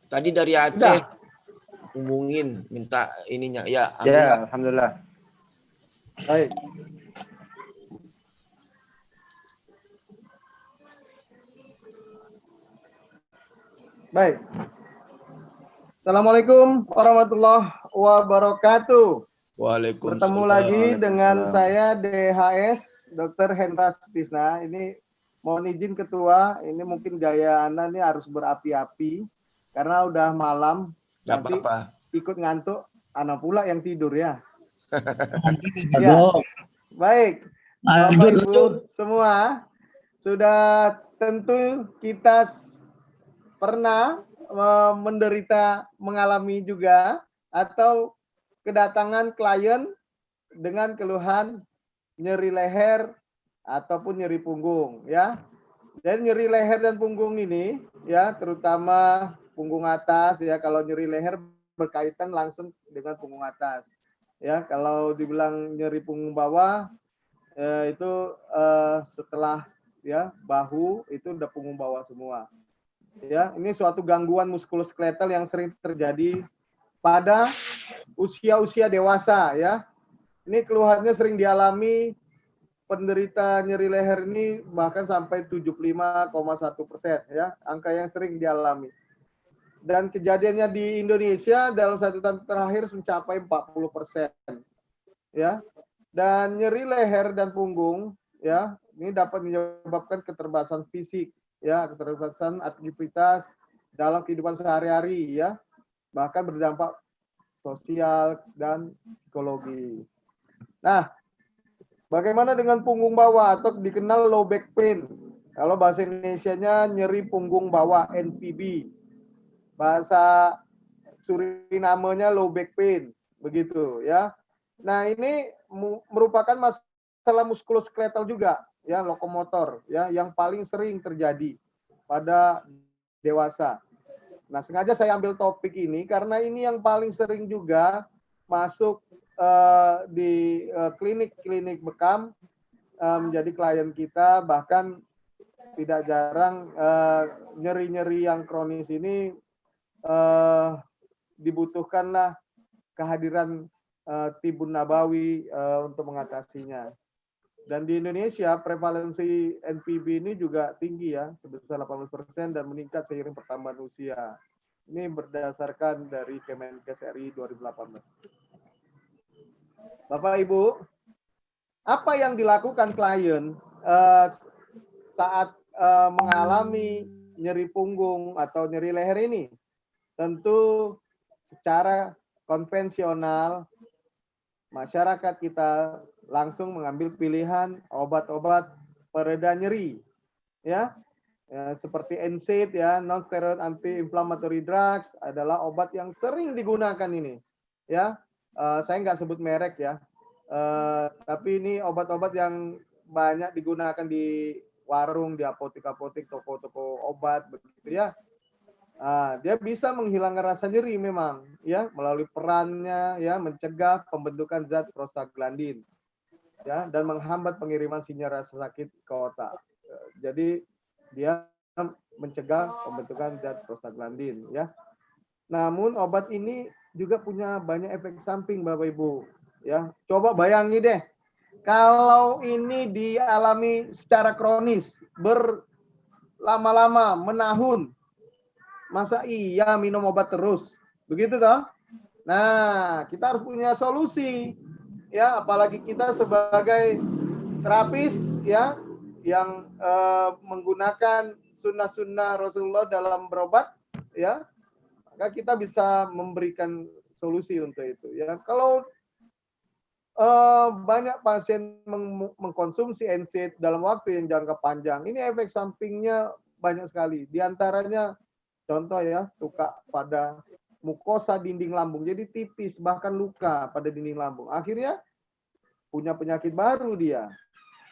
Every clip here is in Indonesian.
Tadi dari Aceh hubungin minta ininya. Ya, alhamdulillah. Ya, alhamdulillah. Baik. Baik. Assalamualaikum warahmatullahi wabarakatuh. Waalaikumsalam. Bertemu lagi dengan saya DHS Dr. Hendra Sutisna. Ini mohon izin ketua, ini mungkin gaya Anda ini harus berapi-api karena udah malam. Gak Nanti apa-apa. ikut ngantuk, anak pula yang tidur ya. Ya. Baik, Bapak Ibu semua, sudah tentu kita pernah mengalami juga atau kedatangan klien dengan keluhan nyeri leher ataupun nyeri punggung ya. Dan nyeri leher dan punggung ini ya, terutama punggung atas ya, kalau nyeri leher berkaitan langsung dengan punggung atas. Ya, kalau dibilang nyeri punggung bawah itu setelah ya bahu itu udah punggung bawah semua. Ya, ini suatu gangguan muskuloskeletal yang sering terjadi pada usia-usia dewasa ya. Ini keluhannya sering dialami penderita nyeri leher ini bahkan sampai 75,1% ya, angka yang sering dialami. Dan kejadiannya di Indonesia dalam 1 tahun terakhir mencapai 40%. Ya. Dan nyeri leher dan punggung ya, ini dapat menyebabkan keterbatasan fisik ya, keterbatasan aktivitas dalam kehidupan sehari-hari ya, bahkan berdampak sosial dan psikologi. Nah, bagaimana dengan punggung bawah atau dikenal low back pain? Kalau bahasa Indonesianya nyeri punggung bawah, NPB. Bahasa Surinamenya low back pain, begitu ya. Nah, ini merupakan masalah muskuloskeletal juga ya, lokomotor ya, yang paling sering terjadi pada dewasa. Nah, sengaja saya ambil topik ini karena ini yang paling sering juga masuk di klinik-klinik bekam menjadi klien kita, bahkan tidak jarang nyeri-nyeri yang kronis ini dibutuhkanlah kehadiran Tibun Nabawi untuk mengatasinya. Dan di Indonesia prevalensi NPB ini juga tinggi ya, sebesar 80% dan meningkat seiring pertambahan usia. Ini berdasarkan dari Kemenkes RI 2018. Bapak Ibu, apa yang dilakukan klien saat mengalami nyeri punggung atau nyeri leher ini? Tentu secara konvensional masyarakat kita langsung mengambil pilihan obat-obat pereda nyeri ya, seperti NSAID ya, non steroid anti-inflammatory drugs adalah obat yang sering digunakan ini ya. Saya nggak sebut merek ya, tapi ini obat-obat yang banyak digunakan di warung, di apotek-apotek, toko-toko obat begitu ya. Dia bisa menghilangkan rasa nyeri memang ya, melalui perannya ya mencegah pembentukan zat prostaglandin ya, dan menghambat pengiriman sinyal rasa sakit ke otak. Jadi dia mencegah pembentukan zat prostaglandin ya. Namun obat ini juga punya banyak efek samping Bapak Ibu ya. Coba bayangi deh, kalau ini dialami secara kronis berlama-lama, menahun, masa iya minum obat terus? Begitu toh? Nah, kita harus punya solusi. Ya, apalagi kita sebagai terapis ya yang menggunakan sunnah-sunnah Rasulullah dalam berobat ya, maka kita bisa memberikan solusi untuk itu ya. Kalau banyak pasien mengkonsumsi NSAID dalam waktu yang jangka panjang, ini efek sampingnya banyak sekali. Di antaranya contoh ya, luka pada mukosa dinding lambung, jadi tipis, bahkan luka pada dinding lambung. Akhirnya punya penyakit baru dia.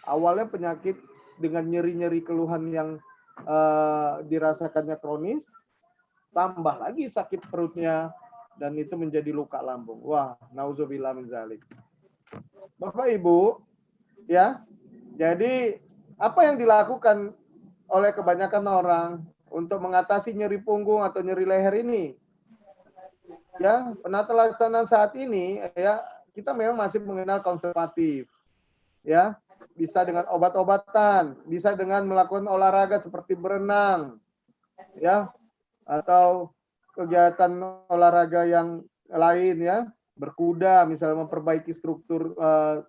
Awalnya penyakit dengan nyeri-nyeri keluhan yang dirasakannya kronis, tambah lagi sakit perutnya, dan itu menjadi luka lambung. Wah, nauzubillah min dzalik. Bapak Ibu, ya, jadi apa yang dilakukan oleh kebanyakan orang untuk mengatasi nyeri punggung atau nyeri leher ini. Ya, penata laksanaan saat ini ya kita memang masih mengenal konservatif. Ya, bisa dengan obat-obatan, bisa dengan melakukan olahraga seperti berenang, ya, atau kegiatan olahraga yang lain ya, berkuda misalnya memperbaiki struktur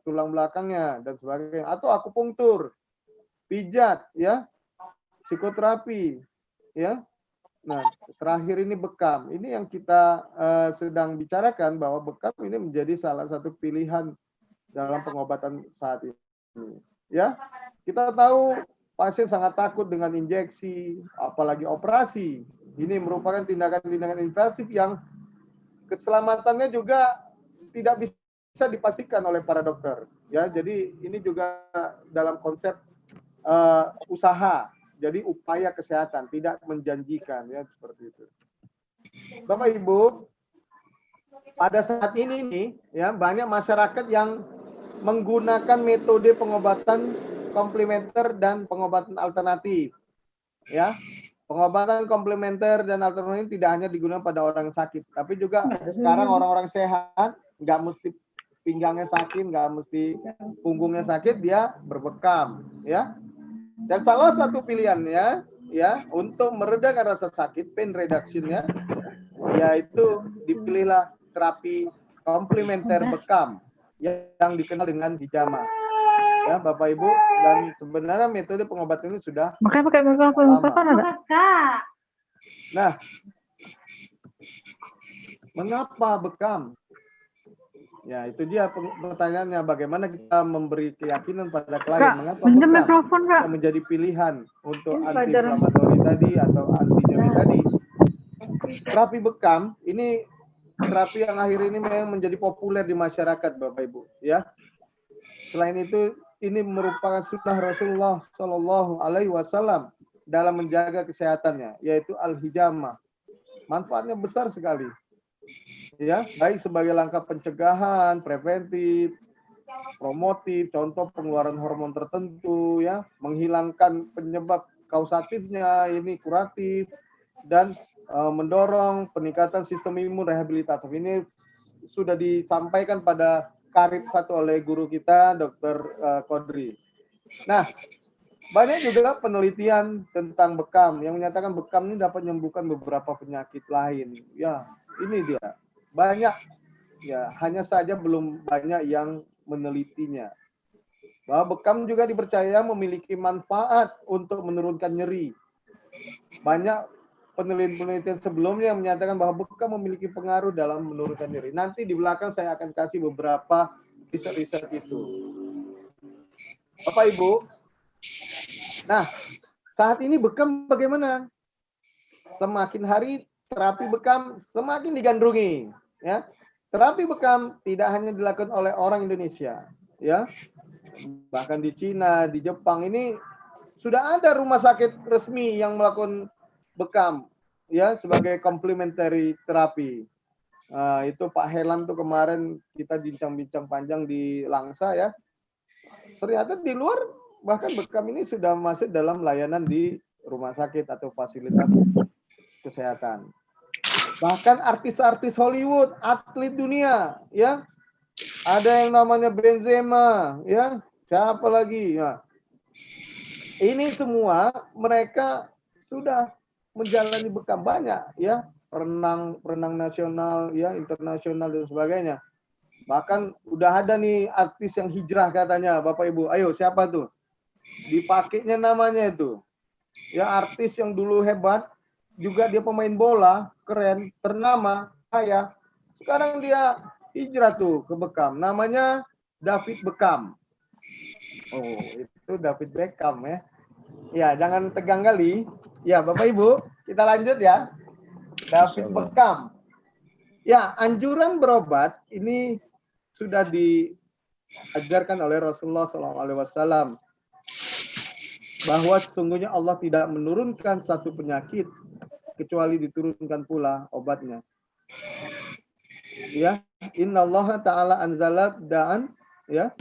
tulang belakangnya dan sebagainya, atau akupunktur, pijat ya, psikoterapi ya. Nah, terakhir ini bekam. Ini yang kita sedang bicarakan bahwa bekam ini menjadi salah satu pilihan dalam pengobatan saat ini. Ya, kita tahu pasien sangat takut dengan injeksi, apalagi operasi. Ini merupakan tindakan-tindakan invasif yang keselamatannya juga tidak bisa dipastikan oleh para dokter. Ya, jadi ini juga dalam konsep usaha. Jadi upaya kesehatan tidak menjanjikan ya seperti itu. Bapak Ibu, pada saat ini nih ya banyak masyarakat yang menggunakan metode pengobatan komplementer dan pengobatan alternatif. Ya, pengobatan komplementer dan alternatif tidak hanya digunakan pada orang sakit, tapi juga sekarang orang-orang sehat nggak mesti pinggangnya sakit, nggak mesti punggungnya sakit, dia berbekam, ya. Dan salah satu pilihannya, ya, untuk meredakan rasa sakit, pain reduction-nya, yaitu dipilihlah terapi komplementer bekam yang dikenal dengan hijama. Ya, Bapak Ibu, dan sebenarnya metode pengobatan ini sudah makanya pakai mikrofon ada. Nah, mengapa bekam? Ya, itu dia pertanyaannya, bagaimana kita memberi keyakinan pada klien mengapa bekam yang menjadi pilihan untuk anti-inflamatori tadi atau anti nyeri tadi. Terapi bekam ini terapi yang akhir ini memang menjadi populer di masyarakat, Bapak Ibu, ya. Selain itu, ini merupakan sunnah Rasulullah Shallallahu Alaihi Wasallam dalam menjaga kesehatannya, yaitu al-hijamah. Manfaatnya besar sekali. Ya, baik sebagai langkah pencegahan, preventif, promotif, contoh pengeluaran hormon tertentu, ya, menghilangkan penyebab kausatifnya, ini kuratif, dan mendorong peningkatan sistem imun rehabilitatif. Ini sudah disampaikan pada karib 1 oleh guru kita, Dr. Kodri. Nah, banyak juga penelitian tentang bekam yang menyatakan bekam ini dapat menyembuhkan beberapa penyakit lain. Ya, ini dia. Banyak, ya, hanya saja belum banyak yang menelitinya. Bahwa bekam juga dipercaya memiliki manfaat untuk menurunkan nyeri. Banyak penelitian sebelumnya yang menyatakan bahwa bekam memiliki pengaruh dalam menurunkan nyeri. Nanti di belakang saya akan kasih beberapa riset-riset itu. Bapak Ibu, nah saat ini bekam bagaimana? Semakin hari terapi bekam semakin digandrungi. Ya, terapi bekam tidak hanya dilakukan oleh orang Indonesia, ya, bahkan di Cina, di Jepang ini sudah ada rumah sakit resmi yang melakukan bekam, ya, sebagai complementary terapi. Itu Pak Helan tuh kemarin kita bincang-bincang panjang di Langsa, ya. Ternyata di luar bahkan bekam ini sudah masuk dalam layanan di rumah sakit atau fasilitas kesehatan. Bahkan artis-artis Hollywood, atlet dunia, ya, ada yang namanya Benzema, ya, siapa lagi, ya. Ini semua mereka sudah menjalani bekam banyak, ya, renang nasional, ya, internasional dan sebagainya. Bahkan udah ada nih artis yang hijrah katanya, Bapak Ibu, ayo siapa tuh? Dipakainya namanya itu, ya, artis yang dulu hebat. Juga dia pemain bola, keren, ternama, kaya. Sekarang dia hijrah tuh ke bekam. Namanya David Beckham. Oh, itu David Beckham, ya. Ya, jangan tegang kali. Ya, Bapak Ibu, kita lanjut ya. David Beckham. Ya, anjuran berobat ini sudah diajarkan oleh Rasulullah SAW. Bahwa sesungguhnya Allah tidak menurunkan satu penyakit kecuali diturunkan pula obatnya. Ya, innallaha ta'ala anzala da'an, ya,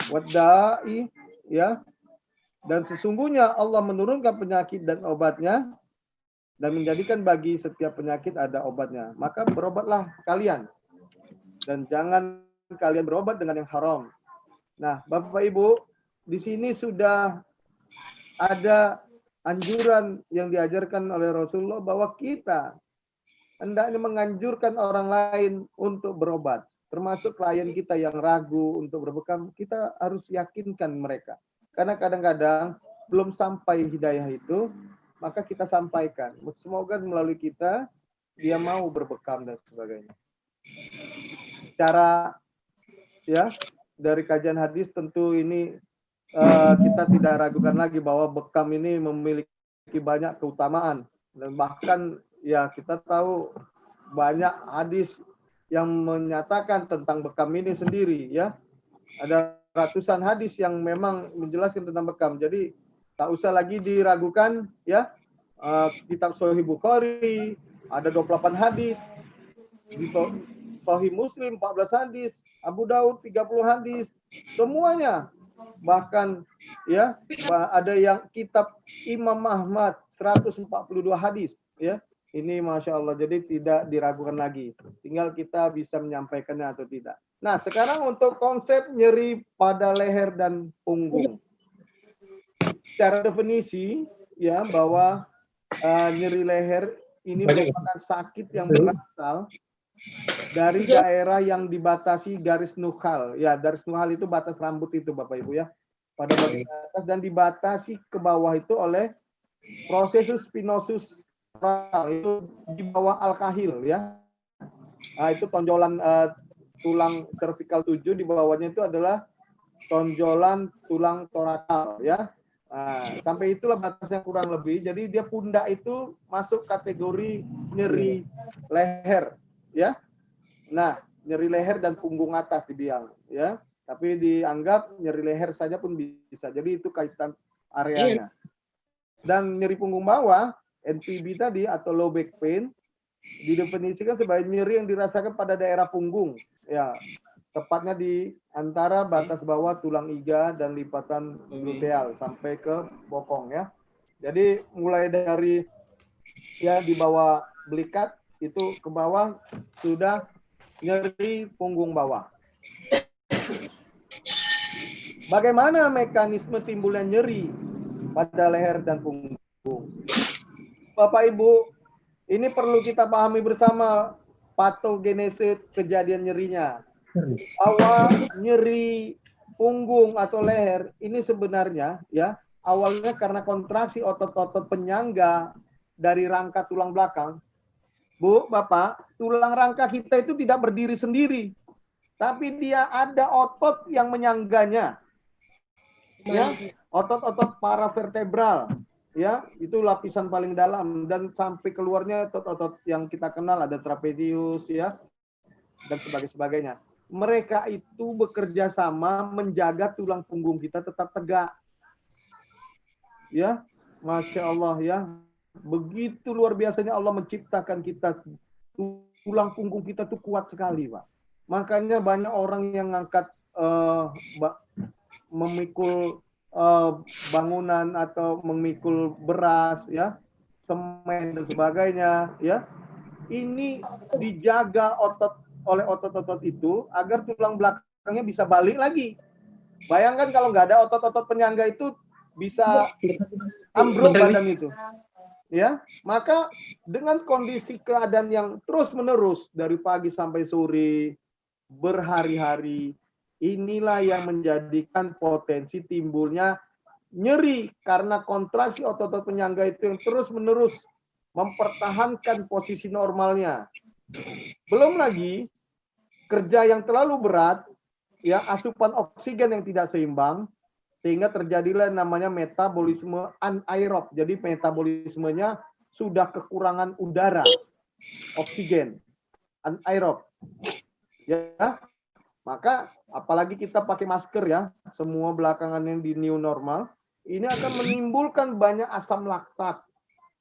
wadda'i, ya, dan sesungguhnya Allah menurunkan penyakit dan obatnya dan menjadikan bagi setiap penyakit ada obatnya. Maka berobatlah kalian. Dan jangan kalian berobat dengan yang haram. Nah, Bapak Ibu, di sini sudah ada anjuran yang diajarkan oleh Rasulullah bahwa kita hendaknya menganjurkan orang lain untuk berobat. Termasuk klien kita yang ragu untuk berbekam, kita harus yakinkan mereka. Karena kadang-kadang belum sampai hidayah itu, maka kita sampaikan. Semoga melalui kita, dia mau berbekam dan sebagainya. Cara ya dari kajian hadis tentu ini kita tidak ragukan lagi bahwa bekam ini memiliki banyak keutamaan. Dan bahkan ya kita tahu banyak hadis yang menyatakan tentang bekam ini sendiri ya. Ada ratusan hadis yang memang menjelaskan tentang bekam. Jadi tak usah lagi diragukan ya. Kitab Sahih Bukhari ada 28 hadis. Di Sahih Muslim 14 hadis, Abu Daud 30 hadis. Semuanya. Bahkan ya ada yang kitab Imam Ahmad 142 hadis ya. Ini Masya Allah, jadi tidak diragukan lagi. Tinggal kita bisa menyampaikannya atau tidak. Nah, sekarang untuk konsep nyeri pada leher dan punggung. Secara definisi, ya bahwa nyeri leher ini merupakan sakit yang berasal dari daerah yang dibatasi garis nukhal. Ya, garis nukhal itu batas rambut itu, Bapak Ibu ya. Pada bagian atas dan dibatasi ke bawah itu oleh processus spinosus itu di bawah al-kahil ya. Nah, itu tonjolan tulang cervical 7, di bawahnya itu adalah tonjolan tulang torakal ya. Nah, sampai itulah batasnya kurang lebih. Jadi dia pundak itu masuk kategori nyeri leher ya. Nah, nyeri leher dan punggung atas dibilang ya. Tapi dianggap nyeri leher saja pun bisa. Jadi itu kaitan areanya. Dan nyeri punggung bawah, NPB tadi atau low back pain didefinisikan sebagai nyeri yang dirasakan pada daerah punggung ya. Tepatnya di antara batas bawah tulang iga dan lipatan gluteal sampai ke bokong ya. Jadi mulai dari ya di bawah belikat itu ke bawah sudah nyeri punggung bawah. Bagaimana mekanisme timbulnya nyeri pada leher dan punggung? Bapak Ibu, ini perlu kita pahami bersama patogenesis kejadian nyerinya. Awal nyeri punggung atau leher ini sebenarnya ya awalnya karena kontraksi otot-otot penyangga dari rangka tulang belakang. Bu, Bapak, tulang rangka kita itu tidak berdiri sendiri, tapi dia ada otot yang menyangganya. Ya, otot-otot paravertebral. Ya, itu lapisan paling dalam dan sampai keluarnya otot-otot yang kita kenal ada trapezius ya dan sebagainya. Mereka itu bekerja sama menjaga tulang punggung kita tetap tegak. Ya, Masya Allah ya. Begitu luar biasanya Allah menciptakan kita. Tulang punggung kita tuh kuat sekali, Pak. Makanya banyak orang yang ngangkat memikul bangunan atau memikul beras ya, semen dan sebagainya ya. Ini dijaga oleh otot-otot itu agar tulang belakangnya bisa balik lagi. Bayangkan kalau nggak ada otot-otot penyangga itu bisa ambruk badan itu. Ya, maka dengan kondisi keadaan yang terus-menerus dari pagi sampai sore, berhari-hari, inilah yang menjadikan potensi timbulnya nyeri karena kontraksi otot-otot penyangga itu yang terus-menerus mempertahankan posisi normalnya. Belum lagi kerja yang terlalu berat, ya asupan oksigen yang tidak seimbang, sehingga terjadilah namanya metabolisme anaerob. Jadi metabolismenya sudah kekurangan udara, oksigen, anaerob. Ya, maka apalagi kita pakai masker ya, semua belakangan yang di new normal, ini akan menimbulkan banyak asam laktat.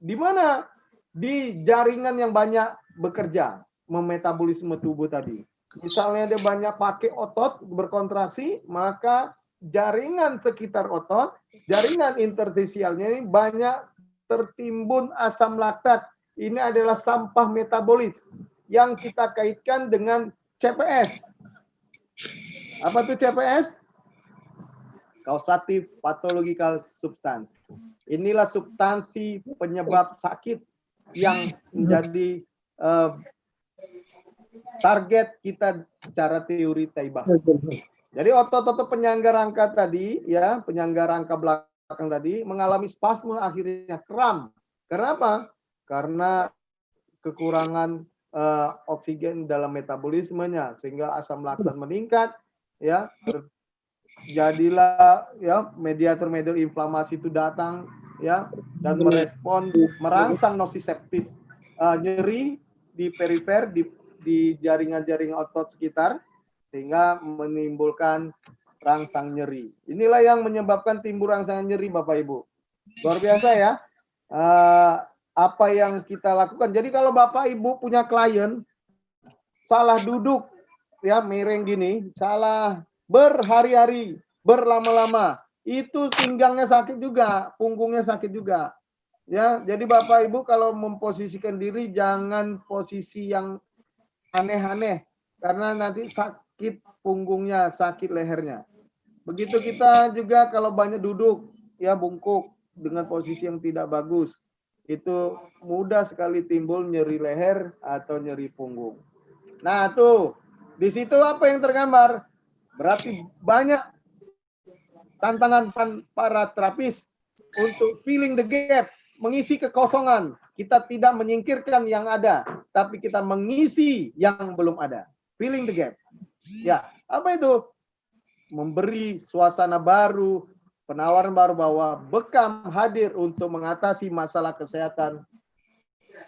Di mana? Di jaringan yang banyak bekerja, memetabolisme tubuh tadi. Misalnya dia banyak pakai otot berkontraksi, maka jaringan sekitar otot, jaringan interstisialnya ini banyak tertimbun asam laktat. Ini adalah sampah metabolis yang kita kaitkan dengan CPS. Apa tuh CPS? Causative Pathological Substance. Inilah substansi penyebab sakit yang menjadi target kita secara teori Taibah. Jadi otot-otot penyangga rangka tadi, ya, penyangga rangka belakang tadi mengalami spasme, akhirnya kram. Kenapa? Karena kekurangan oksigen dalam metabolismenya, sehingga asam laktat meningkat, ya, jadilah ya mediator-mediator inflamasi itu datang, ya, dan merespon, merangsang nociceptis, nyeri di perifer, di jaringan-jaringan otot sekitar, sehingga menimbulkan rangsang nyeri. Inilah yang menyebabkan timbul rangsangan nyeri, Bapak Ibu. Luar biasa ya. Apa yang kita lakukan. Jadi kalau Bapak Ibu punya klien salah duduk, ya, miring gini, salah berhari-hari, berlama-lama, itu pinggangnya sakit juga, punggungnya sakit juga. Ya, jadi Bapak Ibu kalau memposisikan diri jangan posisi yang aneh-aneh, karena nanti sakit punggungnya, sakit lehernya. Begitu kita juga kalau banyak duduk, ya, bungkuk dengan posisi yang tidak bagus, itu mudah sekali timbul nyeri leher atau nyeri punggung. Nah, tuh, di situ apa yang tergambar? Berarti banyak tantangan para terapis untuk filling the gap, mengisi kekosongan. Kita tidak menyingkirkan yang ada, tapi kita mengisi yang belum ada. Filling the gap. Ya, apa itu? Memberi suasana baru, penawaran baru bahwa bekam hadir untuk mengatasi masalah kesehatan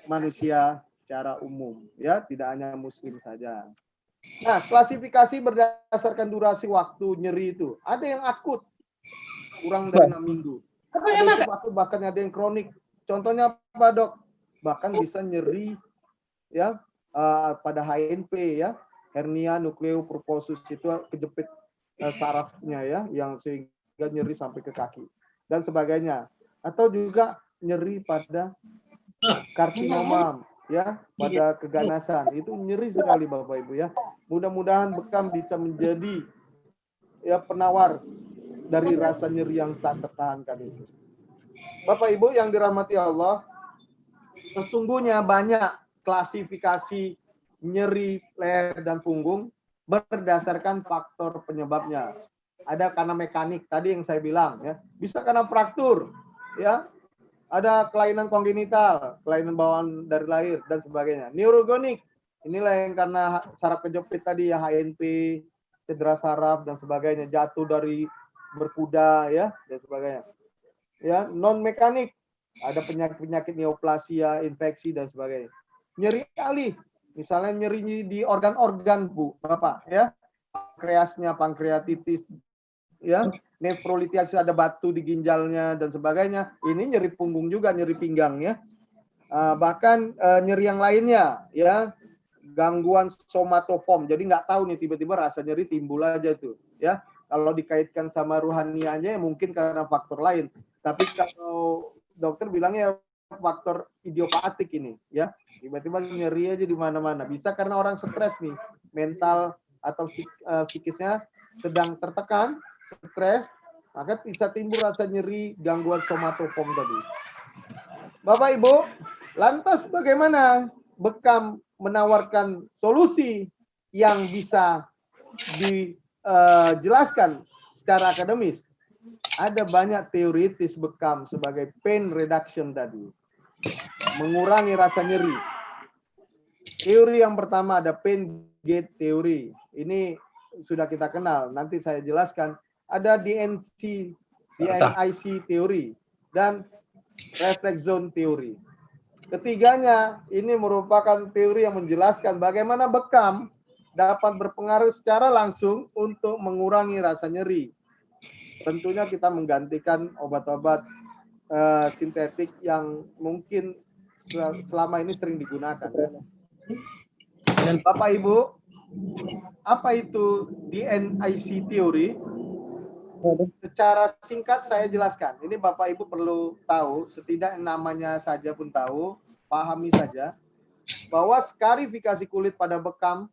manusia secara umum, ya, tidak hanya muslim saja. Nah, klasifikasi berdasarkan durasi waktu nyeri itu. Ada yang akut, kurang dari 6 minggu. Ada yang akut, bahkan ada yang kronik. Contohnya apa, Dok? Bahkan bisa nyeri, ya, pada HNP, ya, hernia nukleopurposus, itu kejepit sarafnya, ya, yang sehingga nyeri sampai ke kaki dan sebagainya. Atau juga nyeri pada karsinoma, ya, pada keganasan, itu nyeri sekali Bapak Ibu, ya. Mudah-mudahan bekam bisa menjadi, ya, penawar dari rasa nyeri yang tak tertahankan itu. Bapak Ibu yang dirahmati Allah, sesungguhnya banyak klasifikasi nyeri leher dan punggung berdasarkan faktor penyebabnya. Ada karena mekanik tadi yang saya bilang, ya, bisa karena fraktur, ya, ada kelainan kongenital, kelainan bawaan dari lahir dan sebagainya. Neurogenik, inilah yang karena saraf kejepit tadi, ya, HNP, cedera saraf dan sebagainya, jatuh dari berkuda, ya, dan sebagainya. Ya, non mekanik, ada penyakit-penyakit neoplasia, infeksi dan sebagainya. Nyeri alih, misalnya nyeri di organ-organ, Bu, Bapak, ya, pankreatitis, ya, nefrolitis, ada batu di ginjalnya dan sebagainya. Ini nyeri punggung juga, nyeri pinggang, ya. Bahkan nyeri yang lainnya, ya, gangguan somatoform. Jadi nggak tahu nih, tiba-tiba rasa nyeri timbul aja tuh, ya. Kalau dikaitkan sama ruhanianya, mungkin karena faktor lain. Tapi kalau dokter bilangnya faktor idiopatik ini, ya, tiba-tiba nyeri aja di mana-mana. Bisa karena orang stres nih, mental atau psikisnya sedang tertekan, stres, maka bisa timbul rasa nyeri, gangguan somatoform tadi. Bapak Ibu, lantas bagaimana bekam menawarkan solusi yang bisa dijelaskan secara akademis? Ada banyak teoritis bekam sebagai pain reduction tadi, mengurangi rasa nyeri. Teori yang pertama ada pain gate teori. Ini sudah kita kenal, nanti saya jelaskan. Ada DNIC teori dan reflex zone teori. Ketiganya ini merupakan teori yang menjelaskan bagaimana bekam dapat berpengaruh secara langsung untuk mengurangi rasa nyeri. Tentunya kita menggantikan obat-obat sintetik yang mungkin selama ini sering digunakan. Dan Bapak Ibu, apa itu DNIC teori? secara singkat saya jelaskan. Ini Bapak Ibu perlu tahu, setidaknya namanya saja pun tahu, pahami saja, bahwa skarifikasi kulit pada bekam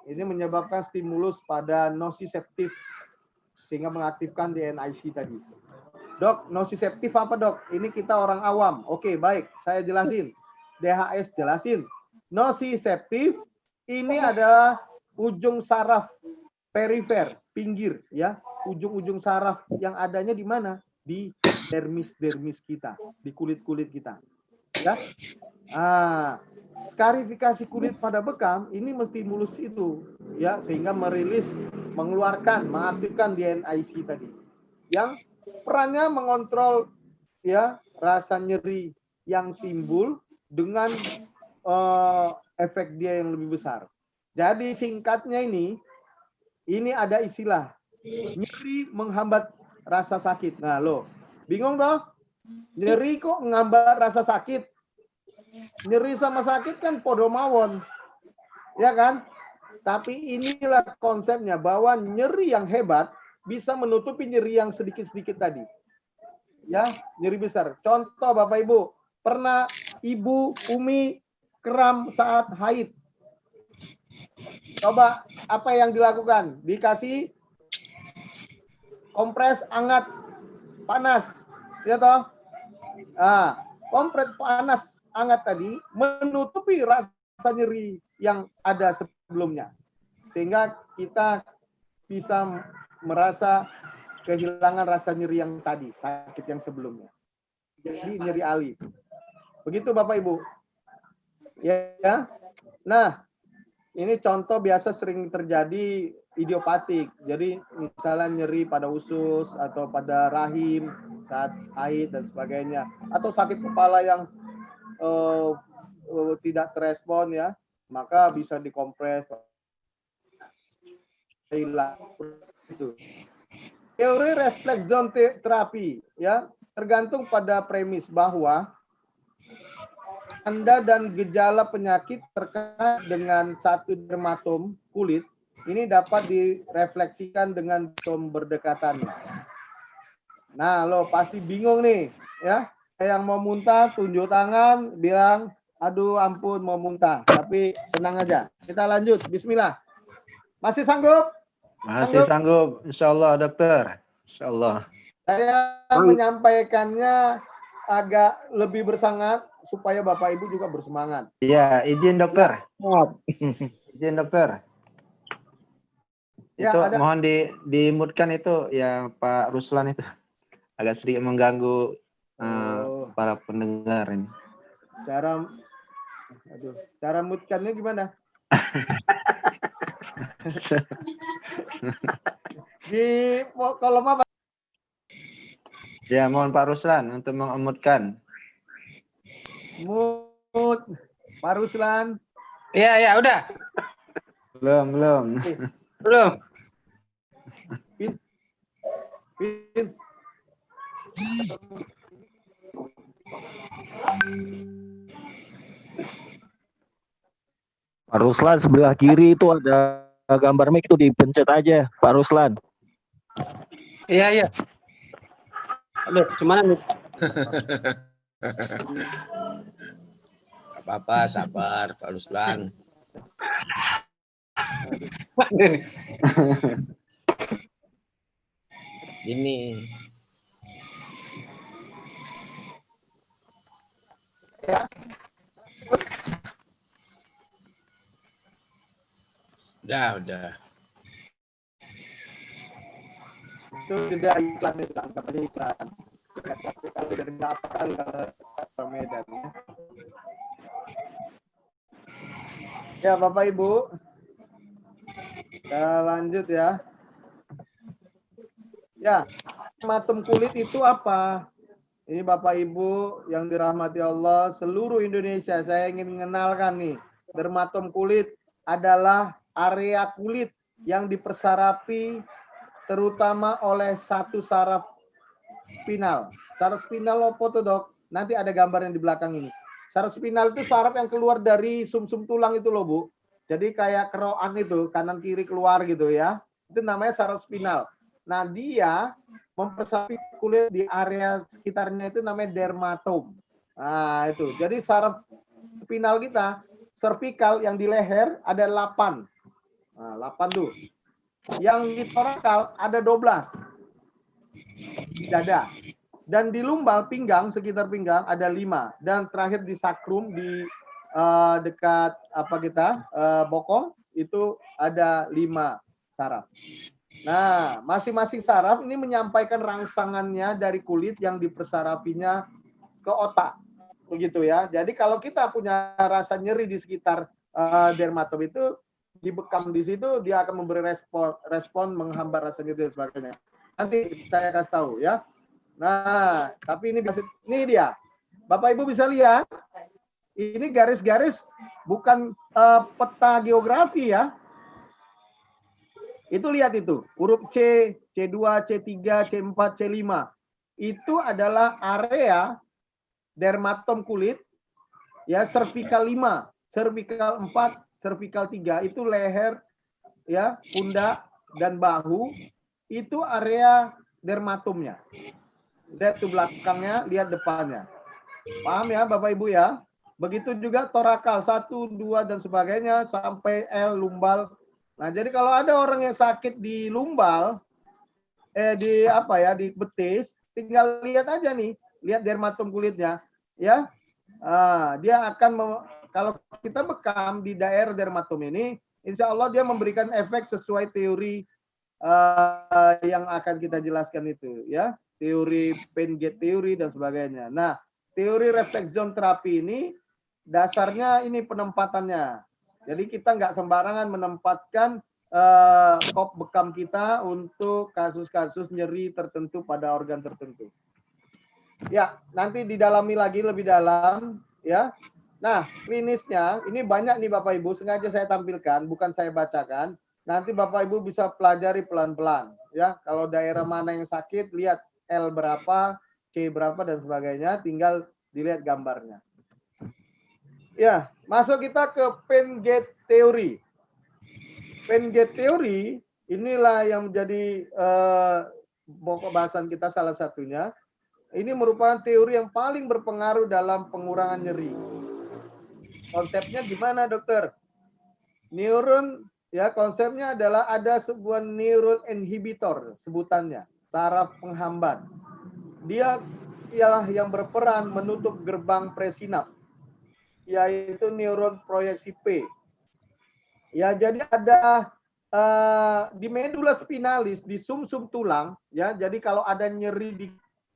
ini menyebabkan stimulus pada nociceptif sehingga mengaktifkan DNIC tadi. Dok, nociceptif apa dok? Ini kita orang awam. Oke, baik, saya jelasin. DHS jelasin. Nociceptif ini adalah ujung saraf perifer, pinggir ya, ujung-ujung saraf yang adanya di mana? Di dermis kita, di kulit-kulit kita. Ya. Skarifikasi kulit pada bekam ini menstimulus itu ya, sehingga mengeluarkan, mengaktifkan DNIC tadi. Yang perannya mengontrol ya rasa nyeri yang timbul dengan efek dia yang lebih besar. Jadi singkatnya ini ada istilah nyeri menghambat rasa sakit. Nah, lo bingung toh? Nyeri kok menghambat rasa sakit? Nyeri sama sakit kan podo mawon. Ya kan? Tapi inilah konsepnya bahwa nyeri yang hebat bisa menutupi nyeri yang sedikit-sedikit tadi. Ya, nyeri besar. Contoh Bapak Ibu, pernah Ibu Umi kram saat haid. Coba apa yang dilakukan? Dikasih kompres hangat panas, ya toh? Kompres panas hangat tadi menutupi rasa nyeri yang ada sebelumnya, sehingga kita bisa merasa kehilangan rasa nyeri yang tadi, sakit yang sebelumnya. Jadi nyeri alih. Begitu Bapak Ibu. Ya. Nah, ini contoh biasa sering terjadi idiopatik. Jadi misalnya nyeri pada usus atau pada rahim saat haid dan sebagainya, atau sakit kepala yang tidak terespon ya, maka bisa dikompres. Itu. Teori refleks zone terapi ya tergantung pada premis bahwa tanda dan gejala penyakit terkait dengan satu dermatom kulit ini dapat direfleksikan dengan berdekatan. Nah, lo pasti bingung nih, ya. Yang mau muntah, tunjuk tangan, bilang, aduh ampun mau muntah. Tapi tenang aja. Kita lanjut. Bismillah. Masih sanggup? Masih sanggup, insya Allah dokter. Insya Allah. Saya menyampaikannya agak lebih bersemangat supaya Bapak Ibu juga bersemangat. Iya, izin dokter. Izin dokter. Ya, itu ada. Mohon dimutkan itu ya Pak Ruslan itu. Agak sedikit mengganggu para pendengar ini. Cara mutkannya gimana? Di kolom apa? Ya, mohon Pak Ruslan untuk mengemutkan. Mut, Pak Ruslan. Ya, udah. Belum. Pin. Pak Ruslan sebelah kiri itu ada gambar mic itu dipencet aja, Pak Ruslan. Iya. Aduh, gimana nih? Apa-apa, sabar, Pak Ruslan. Ini. Ya. Itu Udah. tidak iklan itu, anggap aja iklan. Kalau dari berapa kali kalau Medan ya. Ya Bapak Ibu, kita lanjut ya. Ya, dermatom kulit itu apa? Ini Bapak Ibu yang dirahmati Allah seluruh Indonesia, saya ingin mengenalkan nih. Dermatom kulit adalah area kulit yang dipersarapi terutama oleh satu saraf spinal. Saraf spinal apa tuh dok? Nanti ada gambarnya di belakang ini. Saraf spinal itu saraf yang keluar dari sumsum tulang itu loh Bu. Jadi kayak keroan itu, kanan kiri keluar gitu ya. Itu namanya saraf spinal. Nah, dia mempersempit kulit di area sekitarnya itu namanya dermatom. Nah, itu. Jadi saraf spinal kita, cervical yang di leher ada 8. Nah, 8 tuh. Yang di torakal ada 12. Di dada. Dan di lumbal pinggang, sekitar pinggang ada 5. Dan terakhir di sakrum, di dekat bokong, itu ada 5 saraf. Nah, masing-masing saraf ini menyampaikan rangsangannya dari kulit yang dipersarapinya ke otak. Begitu ya. Jadi kalau kita punya rasa nyeri di sekitar dermatom itu, dibekam di situ, dia akan memberi respon menghambat rasa nyeri dan sebagainya. Nanti saya kasih tahu ya. Nah, tapi ini dia. Bapak Ibu bisa lihat, ini garis-garis bukan peta geografi ya. Itu lihat itu, huruf C, C2, C3, C4, C5. Itu adalah area dermatom kulit, ya, cervical 5, cervical 4, cervical 3, itu leher, ya, pundak dan bahu, itu area dermatomnya. Lihat tuh belakangnya, lihat depannya. Paham ya Bapak Ibu ya? Begitu juga torakal 1, 2 dan sebagainya sampai L lumbal. Nah, jadi kalau ada orang yang sakit di lumbal, di betis, tinggal lihat aja nih, lihat dermatom kulitnya, ya. Dia akan kalau kita bekam di daerah dermatom ini, insya Allah dia memberikan efek sesuai teori yang akan kita jelaskan itu, ya. Teori pain gate teori dan sebagainya. Nah, teori reflex zone terapi ini dasarnya ini penempatannya. Jadi kita nggak sembarangan menempatkan kop bekam kita untuk kasus-kasus nyeri tertentu pada organ tertentu. Ya, nanti didalami lagi lebih dalam, ya. Nah, klinisnya ini banyak nih Bapak Ibu, sengaja saya tampilkan, bukan saya bacakan. Nanti Bapak Ibu bisa pelajari pelan-pelan, ya. Kalau daerah mana yang sakit, lihat L berapa, C berapa dan sebagainya, tinggal dilihat gambarnya. Ya, masuk kita ke pain gate theory. Pain gate theory inilah yang menjadi pokok bahasan kita salah satunya. Ini merupakan teori yang paling berpengaruh dalam pengurangan nyeri. Konsepnya gimana, dokter? Neuron, ya, konsepnya adalah ada sebuah neuron inhibitor sebutannya, saraf penghambat. Dia ialah yang berperan menutup gerbang presinaps, yaitu neuron proyeksi P. Ya, jadi ada di medula spinalis, di sumsum tulang, ya. Jadi kalau ada nyeri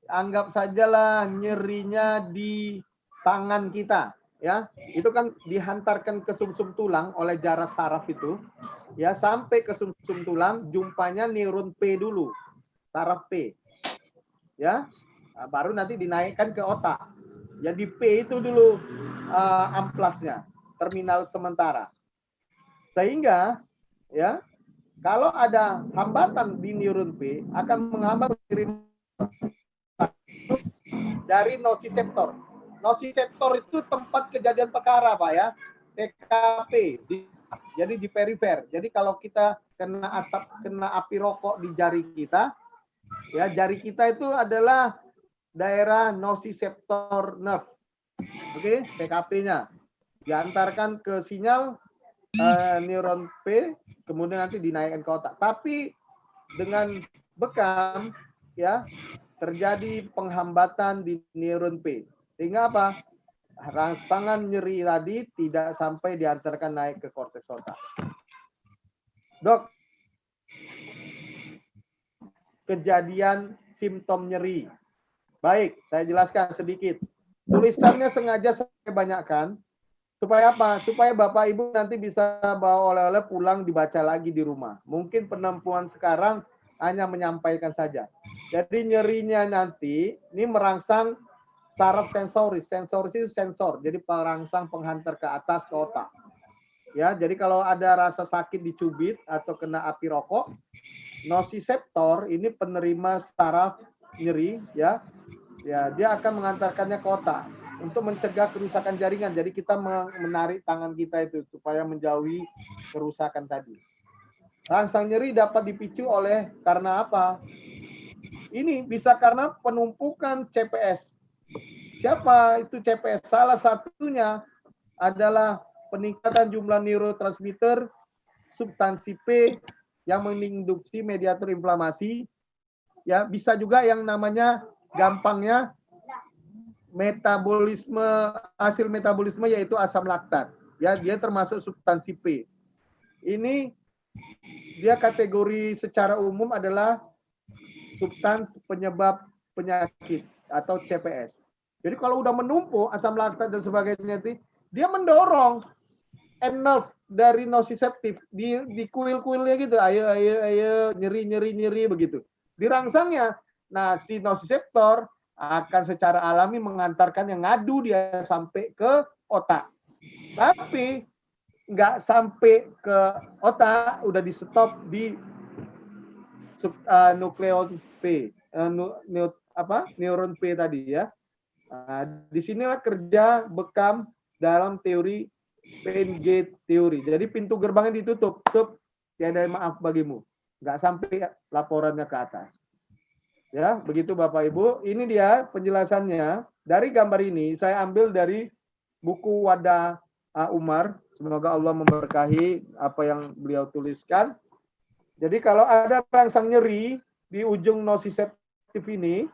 anggap sajalah nyerinya di tangan kita, ya. Itu kan dihantarkan ke sumsum tulang oleh jarak saraf itu, ya, sampai ke sumsum tulang, jumpanya neuron P dulu, saraf P. Ya. Nah, baru nanti dinaikkan ke otak. Jadi P itu dulu amplasnya, terminal sementara. Sehingga, ya, kalau ada hambatan di neuron P akan menghambat dari nosiseptor. Nosiseptor itu tempat kejadian perkara, Pak, ya. TKP. Jadi di perifer. Jadi kalau kita kena asap, kena api rokok di jari kita, ya, jari kita itu adalah daerah nosiseptor nerve. Oke, TKP-nya diantarkan ke sinyal neuron P, kemudian nanti dinaikkan ke otak. Tapi dengan bekam, ya, terjadi penghambatan di neuron P. Sehingga apa? Rangsangan nyeri tadi tidak sampai diantarkan naik ke korteks otak. Dok, kejadian simptom nyeri. Baik, saya jelaskan sedikit. Tulisannya sengaja saya banyakkan. Supaya apa? Supaya Bapak Ibu nanti bisa bawa oleh-oleh pulang dibaca lagi di rumah. Mungkin penempuan sekarang hanya menyampaikan saja. Jadi nyerinya nanti ini merangsang saraf sensoris. Sensoris itu sensor. Jadi merangsang penghantar ke atas ke otak. Ya, jadi kalau ada rasa sakit dicubit atau kena api rokok, nosiseptor ini penerima saraf nyeri, ya. Ya, dia akan mengantarkannya ke otak untuk mencegah kerusakan jaringan. Jadi kita menarik tangan kita itu supaya menjauhi kerusakan tadi. Rangsang nyeri dapat dipicu oleh karena apa? Ini bisa karena penumpukan CPS. Siapa itu CPS? Salah satunya adalah peningkatan jumlah neurotransmitter substansi P yang menginduksi mediator inflamasi. Ya, bisa juga yang namanya gampangnya metabolisme, hasil metabolisme yaitu asam laktat. Ya, dia termasuk substansi P. Ini dia kategori secara umum adalah substansi penyebab penyakit atau CPS. Jadi kalau udah menumpuk asam laktat dan sebagainya, dia mendorong nerve dari nociceptif di kuil-kuilnya gitu, ayo nyeri begitu. Dirangsangnya, nah si nociceptor akan secara alami mengantarkan yang ngadu dia sampai ke otak. Tapi nggak sampai ke otak, udah di stop di nukleon P, neuron P tadi ya. Nah, disinilah kerja bekam dalam teori pain gate teori. Jadi pintu gerbangnya ditutup, tiada maaf bagimu. Nggak sampai laporannya ke atas. Ya, begitu Bapak Ibu. Ini dia penjelasannya. Dari gambar ini saya ambil dari buku Wadah Umar. Semoga Allah memberkahi apa yang beliau tuliskan. Jadi kalau ada rangsang nyeri di ujung nociceptif ini,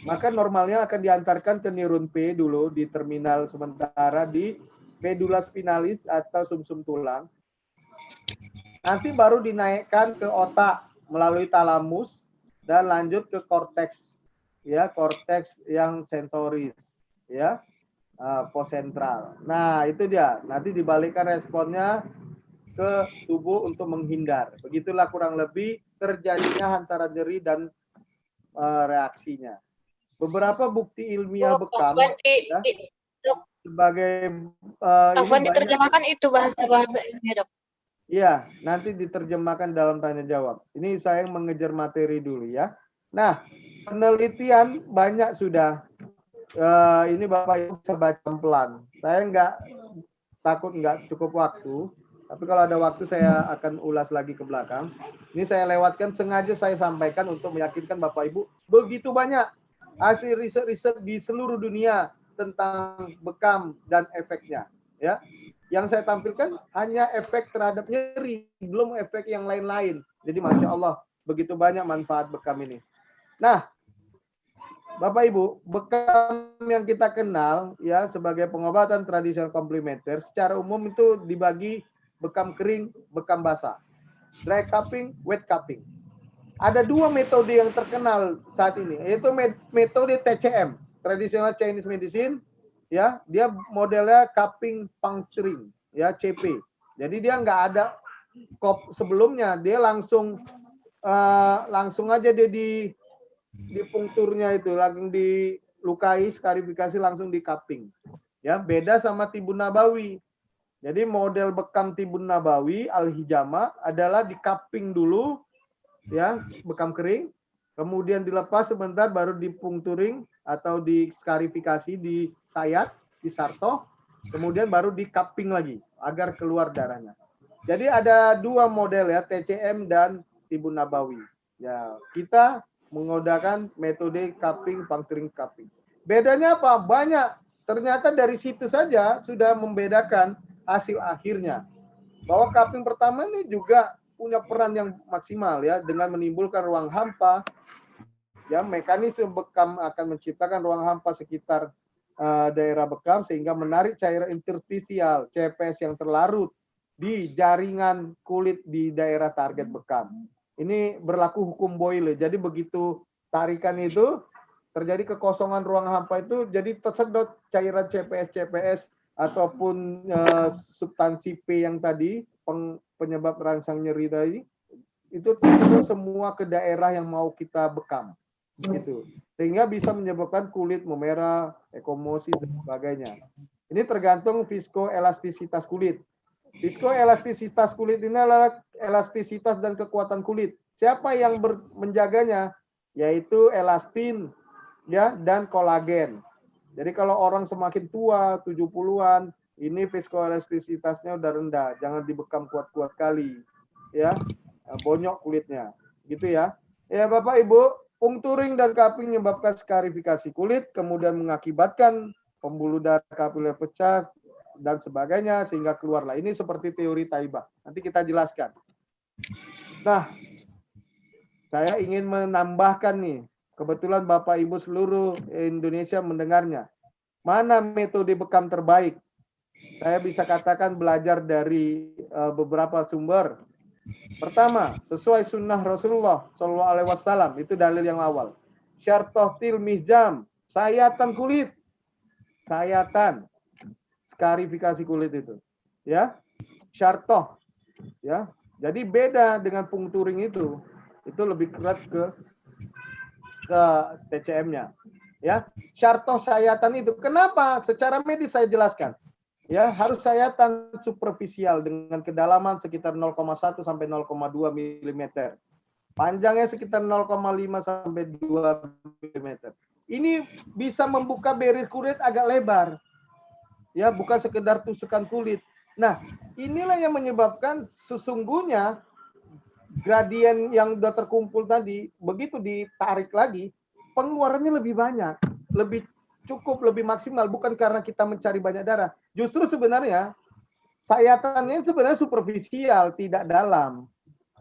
maka normalnya akan diantarkan ke neuron P dulu di terminal sementara di medula spinalis atau sumsum tulang. Nanti baru dinaikkan ke otak melalui talamus dan lanjut ke korteks, ya, korteks yang sensoris, ya, posentral. Nah, itu dia. Nanti dibalikkan responnya ke tubuh untuk menghindar. Begitulah kurang lebih terjadinya antara nyeri dan reaksinya. Beberapa bukti ilmiah bekam ya, sebagai Afwan diterjemahkan itu bahasa-bahasa ilmiah, Dok. Iya, nanti diterjemahkan dalam tanya jawab. Ini saya mengejar materi dulu ya. Nah, penelitian banyak sudah. Ini Bapak Ibu bisa baca pelan. Saya takut nggak cukup waktu. Tapi kalau ada waktu saya akan ulas lagi ke belakang. Ini saya lewatkan, sengaja saya sampaikan untuk meyakinkan Bapak Ibu. Begitu banyak hasil riset-riset di seluruh dunia tentang bekam dan efeknya. Ya, yang saya tampilkan hanya efek terhadap nyeri, belum efek yang lain-lain. Jadi Masya Allah, begitu banyak manfaat bekam ini. Nah, Bapak Ibu, bekam yang kita kenal ya sebagai pengobatan tradisional komplementer secara umum itu dibagi bekam kering, bekam basah. Dry cupping, wet cupping. Ada dua metode yang terkenal saat ini, yaitu metode TCM, traditional Chinese medicine, ya, dia modelnya cupping puncturing, ya, CP. Jadi dia nggak ada kop sebelumnya, dia langsung aja dia di punkturnya itu, langsung dilukai, skarifikasi langsung di cupping. Ya, beda sama tibun nabawi. Jadi model bekam tibun nabawi al-hijama adalah di cupping dulu, ya, bekam kering, kemudian dilepas sebentar baru dipunkturing atau di skarifikasi, di sayat, di sartoh, kemudian baru di cupping lagi agar keluar darahnya. Jadi ada dua model ya, TCM dan tibun nabawi. Ya, kita menggunakan metode cupping, puncturing cupping. Bedanya apa? Banyak. Ternyata dari situ saja sudah membedakan hasil akhirnya. Bahwa cupping pertama ini juga punya peran yang maksimal ya, dengan menimbulkan ruang hampa. Ya, mekanisme bekam akan menciptakan ruang hampa sekitar daerah bekam sehingga menarik cairan interstisial CPS yang terlarut di jaringan kulit di daerah target bekam. Ini berlaku hukum Boyle. Jadi begitu tarikan itu terjadi kekosongan ruang hampa itu, jadi tersedot cairan CPS ataupun substansi P yang tadi penyebab rangsang nyeri tadi itu semua ke daerah yang mau kita bekam gitu, sehingga bisa menyebabkan kulit memerah, ekomosi dan sebagainya. Ini tergantung viskoelastisitas kulit. Viskoelastisitas kulit ini adalah elastisitas dan kekuatan kulit. Siapa yang menjaganya? Yaitu elastin ya dan kolagen. Jadi kalau orang semakin tua, 70-an, ini viskoelastisitasnya udah rendah, jangan dibekam kuat-kuat kali. Ya. bonyok kulitnya, gitu ya. Ya Bapak Ibu, puncturing dan cupping menyebabkan skarifikasi kulit, kemudian mengakibatkan pembuluh darah kapiler pecah dan sebagainya sehingga keluarlah. Ini seperti teori Taibah. Nanti kita jelaskan. Nah, saya ingin menambahkan nih, kebetulan Bapak Ibu seluruh Indonesia mendengarnya. Mana metode bekam terbaik? Saya bisa katakan belajar dari beberapa sumber. Pertama, sesuai sunnah Rasulullah Shallallahu Alaihi Wasallam, itu dalil yang awal. Syartoh til mihjam, sayatan kulit, sayatan, skarifikasi kulit itu, ya, syartoh, ya. Jadi beda dengan puncturing itu lebih kerat ke TCM-nya, ya. Syartoh sayatan itu, kenapa? Secara medis saya jelaskan. Ya, harus sayatan superficial dengan kedalaman sekitar 0,1 sampai 0,2 mm. Panjangnya sekitar 0,5 sampai 2 mm. Ini bisa membuka barrier kulit agak lebar. Ya, bukan sekedar tusukan kulit. Nah, inilah yang menyebabkan sesungguhnya gradien yang sudah terkumpul tadi, begitu ditarik lagi, pengeluarannya lebih banyak, lebih cukup, lebih maksimal, bukan karena kita mencari banyak darah. Justru sebenarnya sayatannya sebenarnya superficial, tidak dalam.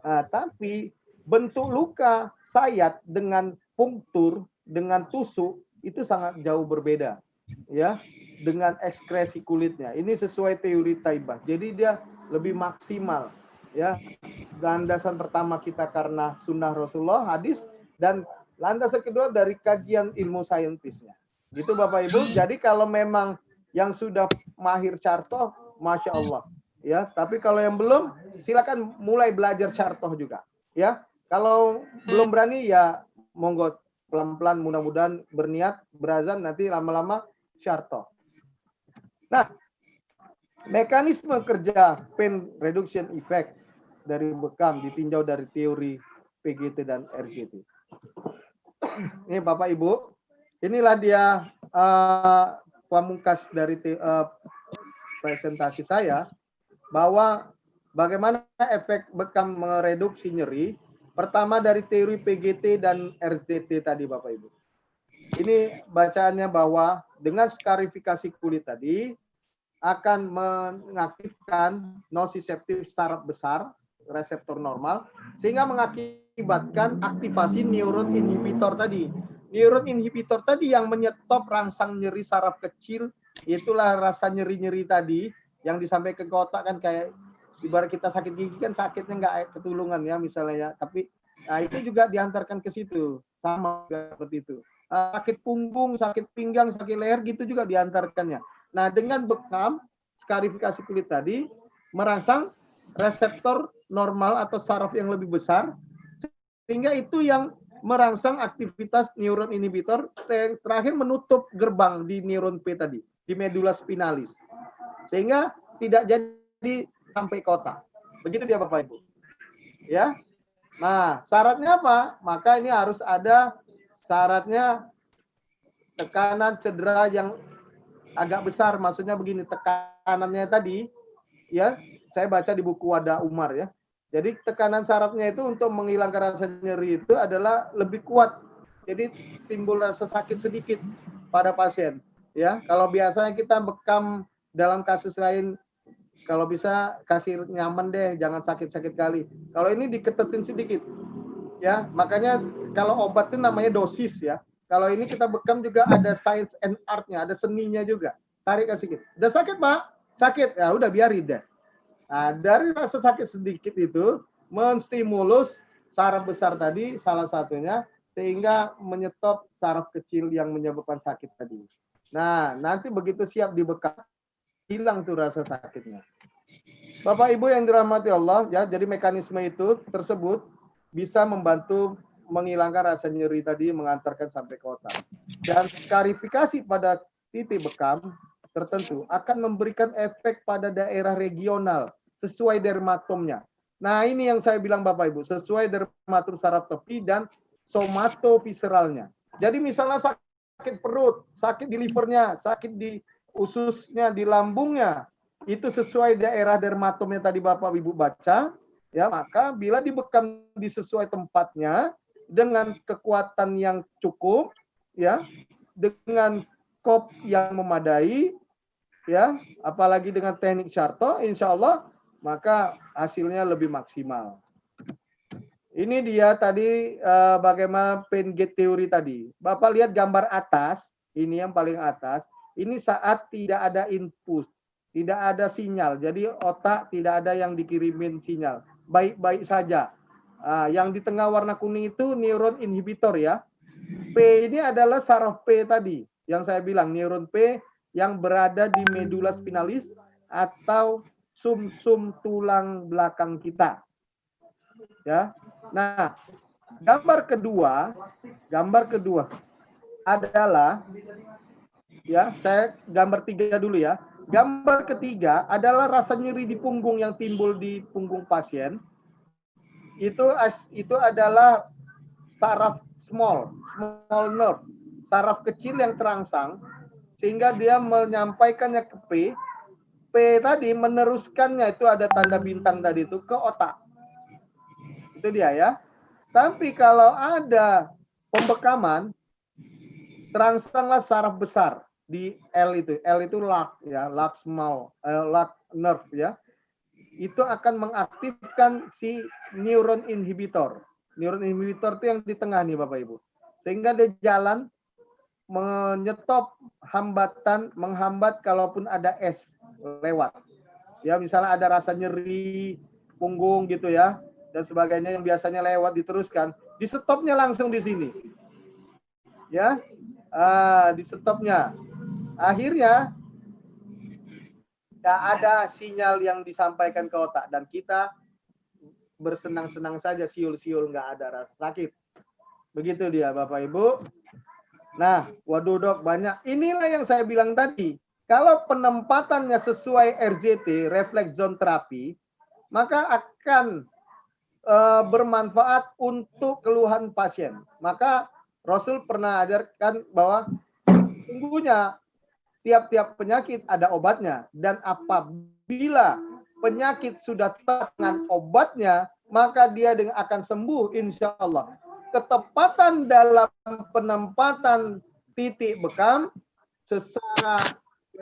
Nah, tapi bentuk luka sayat dengan punktur, dengan tusuk itu sangat jauh berbeda, ya, dengan ekskresi kulitnya. Ini sesuai teori Taibah. Jadi dia lebih maksimal, ya. Landasan pertama kita karena sunnah Rasulullah, hadis, dan landasan kedua dari kajian ilmu saintisnya. Gitu Bapak Ibu. Jadi kalau memang yang sudah mahir syartoh, Masya Allah. Ya, tapi kalau yang belum, silakan mulai belajar syartoh juga. Ya, kalau belum berani ya monggo pelan-pelan, mudah-mudahan berniat berazam, nanti lama-lama syartoh. Nah, mekanisme kerja pain reduction effect dari bekam ditinjau dari teori PGT dan RGT. Ini Bapak Ibu, inilah dia pamungkas dari presentasi saya, bahwa bagaimana efek bekam mereduksi nyeri. Pertama dari teori PGT dan RGT tadi Bapak Ibu. Ini bacaannya bahwa dengan skarifikasi kulit tadi akan mengaktifkan nociceptive saraf besar, reseptor normal, sehingga mengakibatkan aktivasi neuron inhibitor tadi. Neuron inhibitor tadi yang menyetop rangsang nyeri saraf kecil, itulah rasa nyeri-nyeri tadi yang disampaikan ke otak kan, kayak ibarat kita sakit gigi kan sakitnya nggak ketulungan ya misalnya ya, tapi nah, itu juga diantarkan ke situ, sama seperti itu. Sakit punggung, sakit pinggang, sakit leher gitu juga diantarkannya. Nah, dengan bekam skarifikasi kulit tadi merangsang reseptor normal atau saraf yang lebih besar, sehingga itu yang merangsang aktivitas neuron inhibitor, terakhir menutup gerbang di neuron P tadi, di medula spinalis, sehingga tidak jadi sampai ke otak. Begitu dia Bapak Ibu. Ya. Nah, syaratnya apa? Maka ini harus ada syaratnya tekanan cedera yang agak besar. Maksudnya begini, tekanannya tadi, ya, saya baca di buku Wada Umar ya. Jadi tekanan sarafnya itu untuk menghilangkan rasa nyeri itu adalah lebih kuat. Jadi timbul rasa sakit sedikit pada pasien. Ya, kalau biasanya kita bekam dalam kasus lain, kalau bisa kasih nyaman deh, jangan sakit-sakit kali. Kalau ini diketetin sedikit, ya. Makanya kalau obat itu namanya dosis ya. Kalau ini kita bekam juga ada science and art-nya, ada seninya juga. Tarik sedikit. Udah sakit Pak? Sakit. Ya udah biarin deh. Nah, dari rasa sakit sedikit itu menstimulus saraf besar tadi salah satunya, sehingga menyetop saraf kecil yang menyebabkan sakit tadi. Nah, nanti begitu siap dibekam, hilang tuh rasa sakitnya. Bapak Ibu yang dirahmati Allah, ya, jadi mekanisme itu tersebut bisa membantu menghilangkan rasa nyeri tadi, mengantarkan sampai ke otak. Dan skarifikasi pada titik bekam tertentu akan memberikan efek pada daerah regional sesuai dermatomnya. Nah, ini yang saya bilang Bapak Ibu, sesuai dermatom saraf tepi dan somatovisceralnya. Jadi misalnya sakit perut, sakit di livernya, sakit di ususnya, di lambungnya, itu sesuai daerah dermatomnya tadi Bapak Ibu baca, Ya, maka bila dibekam di sesuai tempatnya dengan kekuatan yang cukup, ya, dengan kop yang memadai, ya, apalagi dengan teknik Charto, insya Allah maka hasilnya lebih maksimal. Ini dia tadi bagaimana pain gate teori tadi. Bapak lihat gambar atas, ini yang paling atas, ini saat tidak ada input, tidak ada sinyal. Jadi otak tidak ada yang dikirimin sinyal. Baik-baik saja. Yang di tengah warna kuning itu neuron inhibitor ya. P ini adalah saraf P tadi. Yang saya bilang neuron P yang berada di medula spinalis atau sumsum tulang belakang kita. Ya. Nah, gambar kedua adalah ya, saya gambar 3 dulu ya. Gambar ketiga adalah rasa nyeri di punggung yang timbul di punggung pasien. Itu adalah saraf small nerve, saraf kecil yang terangsang sehingga dia menyampaikannya ke P. P tadi meneruskannya, itu ada tanda bintang tadi itu, ke otak. Itu dia ya. Tapi kalau ada pembekaman, terangsanglah saraf besar di L itu. L itu lak ya, lak small, lak nerve ya. Itu akan mengaktifkan si neuron inhibitor. Neuron inhibitor itu yang di tengah nih Bapak Ibu. Sehingga dia jalan menyetop menghambat kalaupun ada S lewat. Ya, misalnya ada rasa nyeri punggung gitu ya, dan sebagainya yang biasanya lewat diteruskan, di stopnya langsung di sini. Ya. Di stopnya. Akhirnya tidak ada sinyal yang disampaikan ke otak dan kita bersenang-senang saja, siul-siul, nggak ada rasa sakit. Begitu dia Bapak Ibu. Nah, waduh dok, banyak. Inilah yang saya bilang tadi. Kalau penempatannya sesuai RZT, reflex zone terapi, maka akan bermanfaat untuk keluhan pasien. Maka Rasul pernah ajarkan bahwa sungguhnya tiap-tiap penyakit ada obatnya. Dan apabila penyakit sudah tepat dengan obatnya, maka dia akan sembuh insya Allah. Ketepatan dalam penempatan titik bekam secara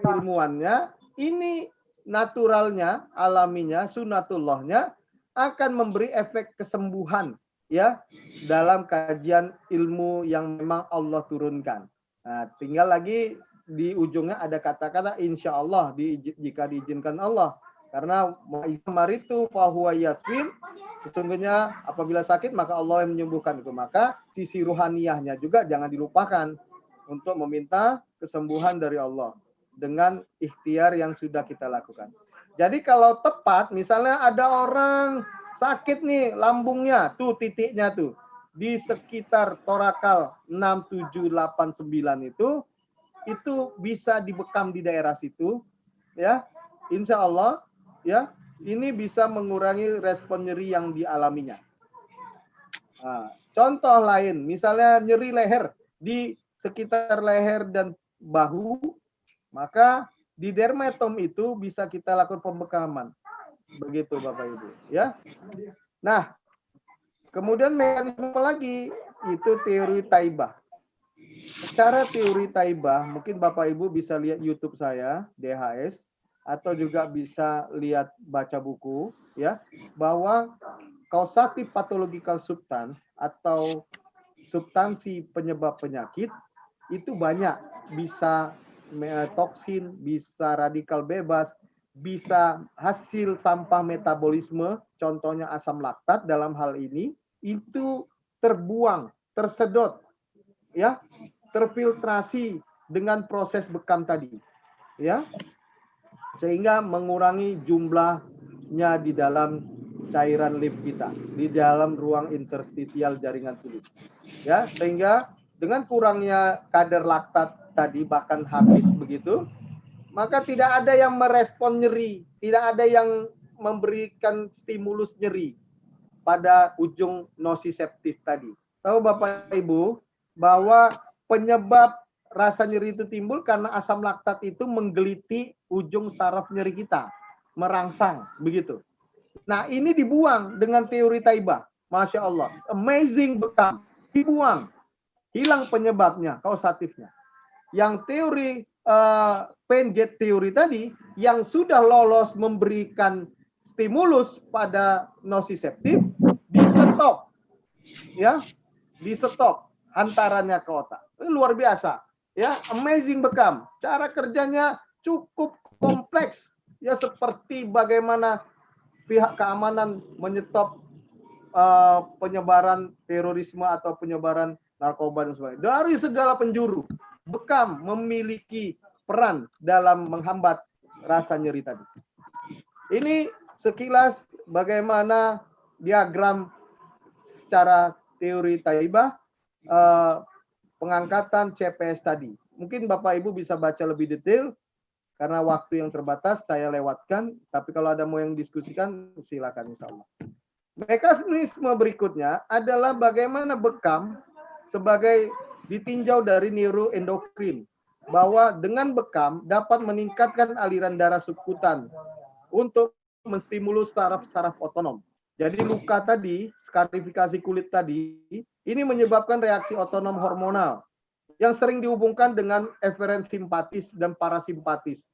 ilmuannya, ini naturalnya, alaminya, sunatullahnya akan memberi efek kesembuhan ya dalam kajian ilmu yang memang Allah turunkan. Nah, tinggal lagi di ujungnya ada kata-kata insya Allah jika diizinkan Allah. Karena maritu fahuwa yasmin, sesungguhnya apabila sakit maka Allah yang menyembuhkan itu. Maka sisi ruhaniyahnya juga jangan dilupakan untuk meminta kesembuhan dari Allah dengan ikhtiar yang sudah kita lakukan. Jadi kalau tepat, misalnya ada orang sakit nih lambungnya, tuh titiknya tuh di sekitar torakal 6, 7, 8, 9 itu bisa dibekam di daerah situ, ya, insya Allah. Ya, ini bisa mengurangi respon nyeri yang dialaminya. Nah, contoh lain, misalnya nyeri leher di sekitar leher dan bahu, maka di dermatom itu bisa kita lakukan pembekaman. Begitu Bapak Ibu. Ya. Nah, kemudian mekanisme lagi itu teori Taibah. Secara teori Taibah, mungkin Bapak Ibu bisa lihat YouTube saya, DHS. Atau juga bisa lihat baca buku ya, bahwa causative pathological substance atau substansi penyebab penyakit itu banyak, bisa toksin, bisa radikal bebas, bisa hasil sampah metabolisme, contohnya asam laktat dalam hal ini itu terbuang, tersedot ya, terfiltrasi dengan proses bekam tadi ya, sehingga mengurangi jumlahnya di dalam cairan limf kita, di dalam ruang interstisial jaringan tubuh. Ya, sehingga dengan kurangnya kadar laktat tadi bahkan habis begitu, maka tidak ada yang merespon nyeri, tidak ada yang memberikan stimulus nyeri pada ujung nociceptif tadi. Tahu Bapak Ibu bahwa penyebab rasa nyeri itu timbul karena asam laktat itu menggeliti ujung saraf nyeri kita, merangsang, begitu. Nah, ini dibuang dengan teori Taibah. Masya Allah. Amazing bekam. Dibuang. Hilang penyebabnya, kausatifnya. Yang teori pain gate teori tadi, yang sudah lolos memberikan stimulus pada nociceptif, di-stop. Ya, di-stop hantarannya ke otak. Ini luar biasa. Ya, amazing bekam. Cara kerjanya cukup kompleks. Ya, seperti bagaimana pihak keamanan menyetop penyebaran terorisme atau penyebaran narkoba dan sebagainya. Dari segala penjuru, bekam memiliki peran dalam menghambat rasa nyeri tadi. Ini sekilas bagaimana diagram secara teori Taibah pengangkatan CPS tadi. Mungkin Bapak Ibu bisa baca lebih detail, karena waktu yang terbatas saya lewatkan, tapi kalau ada mau yang diskusikan, silakan insya Allah. Mekanisme berikutnya adalah bagaimana bekam sebagai ditinjau dari neuroendokrin, bahwa dengan bekam dapat meningkatkan aliran darah subkutan untuk menstimulus saraf-saraf otonom. Jadi luka tadi, skarifikasi kulit tadi, ini menyebabkan reaksi otonom hormonal yang sering dihubungkan dengan eferen simpatis dan parasimpatis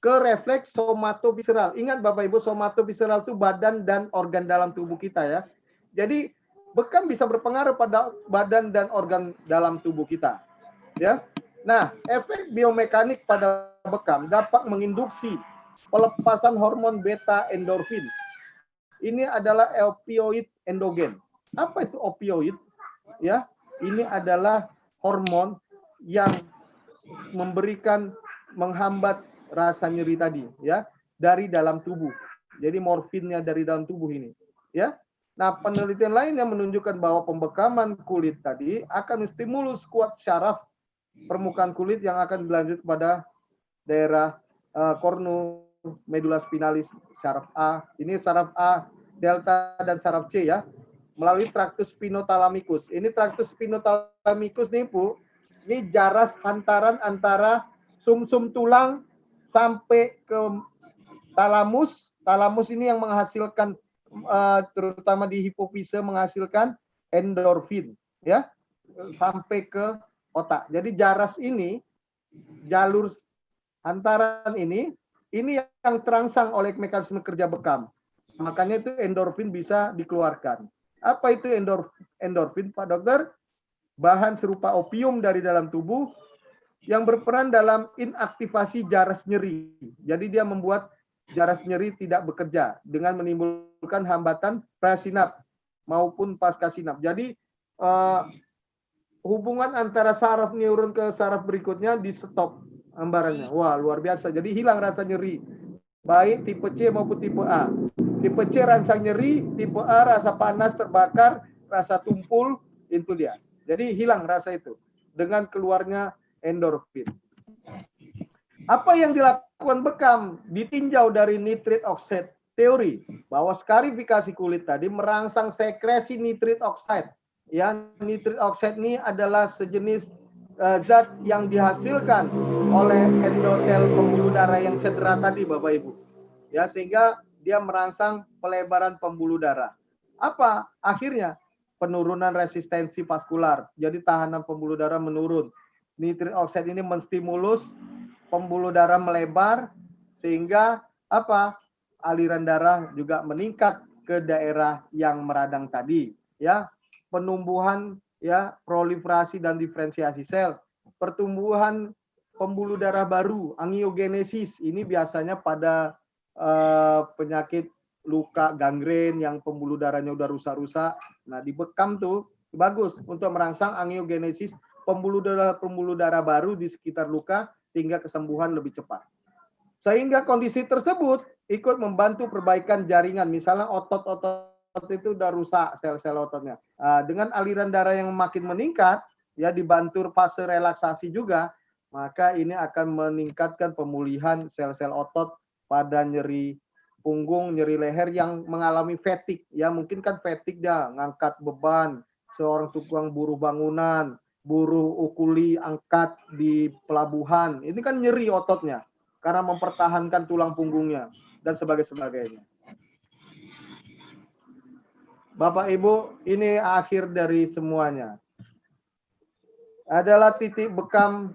ke refleks somatovisceral. Ingat Bapak Ibu, somatovisceral itu badan dan organ dalam tubuh kita ya. Jadi bekam bisa berpengaruh pada badan dan organ dalam tubuh kita. Ya. Nah, efek biomekanik pada bekam dapat menginduksi pelepasan hormon beta endorfin. Ini adalah opioid endogen. Apa itu opioid? Ya, ini adalah hormon yang memberikan menghambat rasa nyeri tadi ya dari dalam tubuh. Jadi morfinnya dari dalam tubuh ini ya. Nah, penelitian lain yang menunjukkan bahwa pembekaman kulit tadi akan menstimulus kuat syaraf permukaan kulit yang akan berlanjut pada daerah kornu medula spinalis saraf A. Ini saraf A, delta dan saraf C ya. Melalui traktus spinothalamikus. Ini traktus spinothalamikus nih Bu. Ini jaras hantaran antara sumsum tulang sampai ke talamus. Talamus ini yang menghasilkan terutama di hipofise menghasilkan endorfin ya sampai ke otak. Jadi jaras ini, jalur hantaran ini yang terangsang oleh mekanisme kerja bekam. Makanya itu endorfin bisa dikeluarkan. Apa itu endorfin, Pak Dokter? Bahan serupa opium dari dalam tubuh yang berperan dalam inaktivasi jaras nyeri. Jadi dia membuat jaras nyeri tidak bekerja dengan menimbulkan hambatan prasinap maupun pascasinap. Jadi hubungan antara saraf neuron ke saraf berikutnya di stop hambarannya. Wah, luar biasa. Jadi hilang rasa nyeri. Baik tipe C maupun tipe A. Tipe C rasa nyeri, tipe A rasa panas, terbakar, rasa tumpul, itu dia. Jadi hilang rasa itu dengan keluarnya endorfin. Apa yang dilakukan bekam? Ditinjau dari nitrit oxide teori bahwa skarifikasi kulit tadi merangsang sekresi nitrit oxide. Ya, nitrit oxide ini adalah sejenis zat yang dihasilkan oleh endotel pembuluh darah yang cedera tadi Bapak Ibu. Ya, sehingga dia merangsang pelebaran pembuluh darah. Apa akhirnya? Penurunan resistensi vaskular. Jadi tahanan pembuluh darah menurun. Nitrit oxide ini menstimulus pembuluh darah melebar sehingga apa? Aliran darah juga meningkat ke daerah yang meradang tadi, ya. Penumbuhan ya, proliferasi dan diferensiasi sel, pertumbuhan pembuluh darah baru, angiogenesis. Ini biasanya pada penyakit luka gangren yang pembuluh darahnya udah rusak-rusak. Nah, dibekam tuh bagus untuk merangsang angiogenesis pembuluh darah baru di sekitar luka sehingga kesembuhan lebih cepat. Sehingga kondisi tersebut ikut membantu perbaikan jaringan. Misalnya otot-otot itu udah rusak sel-sel ototnya. Nah, dengan aliran darah yang makin meningkat, ya dibantu fase relaksasi juga, maka ini akan meningkatkan pemulihan sel-sel otot pada nyeri punggung, nyeri leher yang mengalami fatigue. Ya mungkin kan fatigue dia ngangkat beban, seorang tukang buruh bangunan, buruh ukuli angkat di pelabuhan. Ini kan nyeri ototnya karena mempertahankan tulang punggungnya dan sebagainya. Bapak Ibu, ini akhir dari semuanya. Adalah titik bekam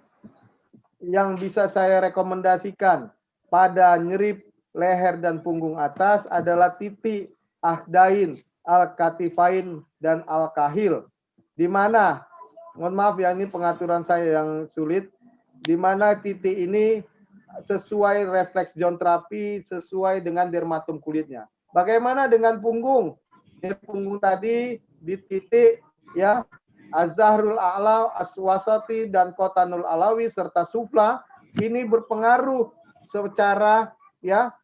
yang bisa saya rekomendasikan pada nyeri leher dan punggung atas adalah titik ahdain, al-katifain, dan al-kahil. Di mana, mohon maaf ya, ini pengaturan saya yang sulit, di mana titik ini sesuai refleks terapi, sesuai dengan dermatom kulitnya. Bagaimana dengan punggung? Punggung tadi di titik ya Az-Zahrul A'la, As-Wasati, dan Qatanul Alawi serta Sufla ini berpengaruh secara ya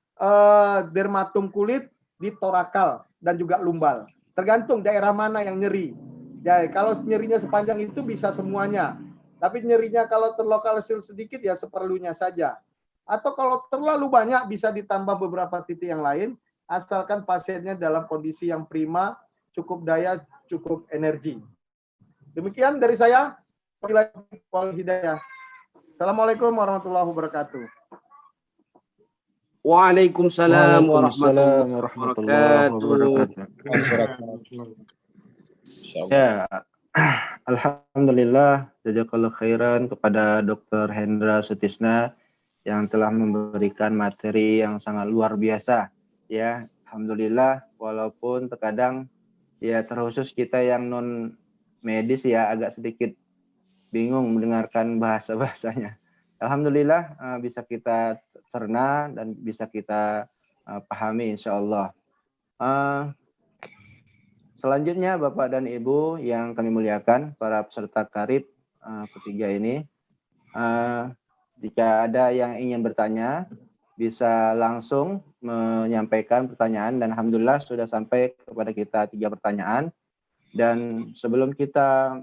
dermatom kulit di torakal dan juga lumbal. Tergantung daerah mana yang nyeri. Ya, kalau nyerinya sepanjang itu bisa semuanya. Tapi nyerinya kalau terlokalisir sedikit ya seperlunya saja. Atau kalau terlalu banyak bisa ditambah beberapa titik yang lain, asalkan pasiennya dalam kondisi yang prima, cukup daya, cukup energi. Demikian dari saya. Hidayah. Assalamualaikum warahmatullahi wabarakatuh. Waalaikumsalam warahmatullahi wabarakatuh. Ya, alhamdulillah, jazakallahu khairan kepada Dr. Hendra Sutisna yang telah memberikan materi yang sangat luar biasa. Ya, alhamdulillah, walaupun terkadang ya terkhusus kita yang non medis ya agak sedikit bingung mendengarkan bahasa-bahasanya. Alhamdulillah bisa kita cerna dan bisa kita pahami insya Allah. Selanjutnya Bapak dan Ibu yang kami muliakan, para peserta karib ketiga ini, jika ada yang ingin bertanya bisa langsung menyampaikan pertanyaan, dan alhamdulillah sudah sampai kepada kita 3 pertanyaan. Dan sebelum kita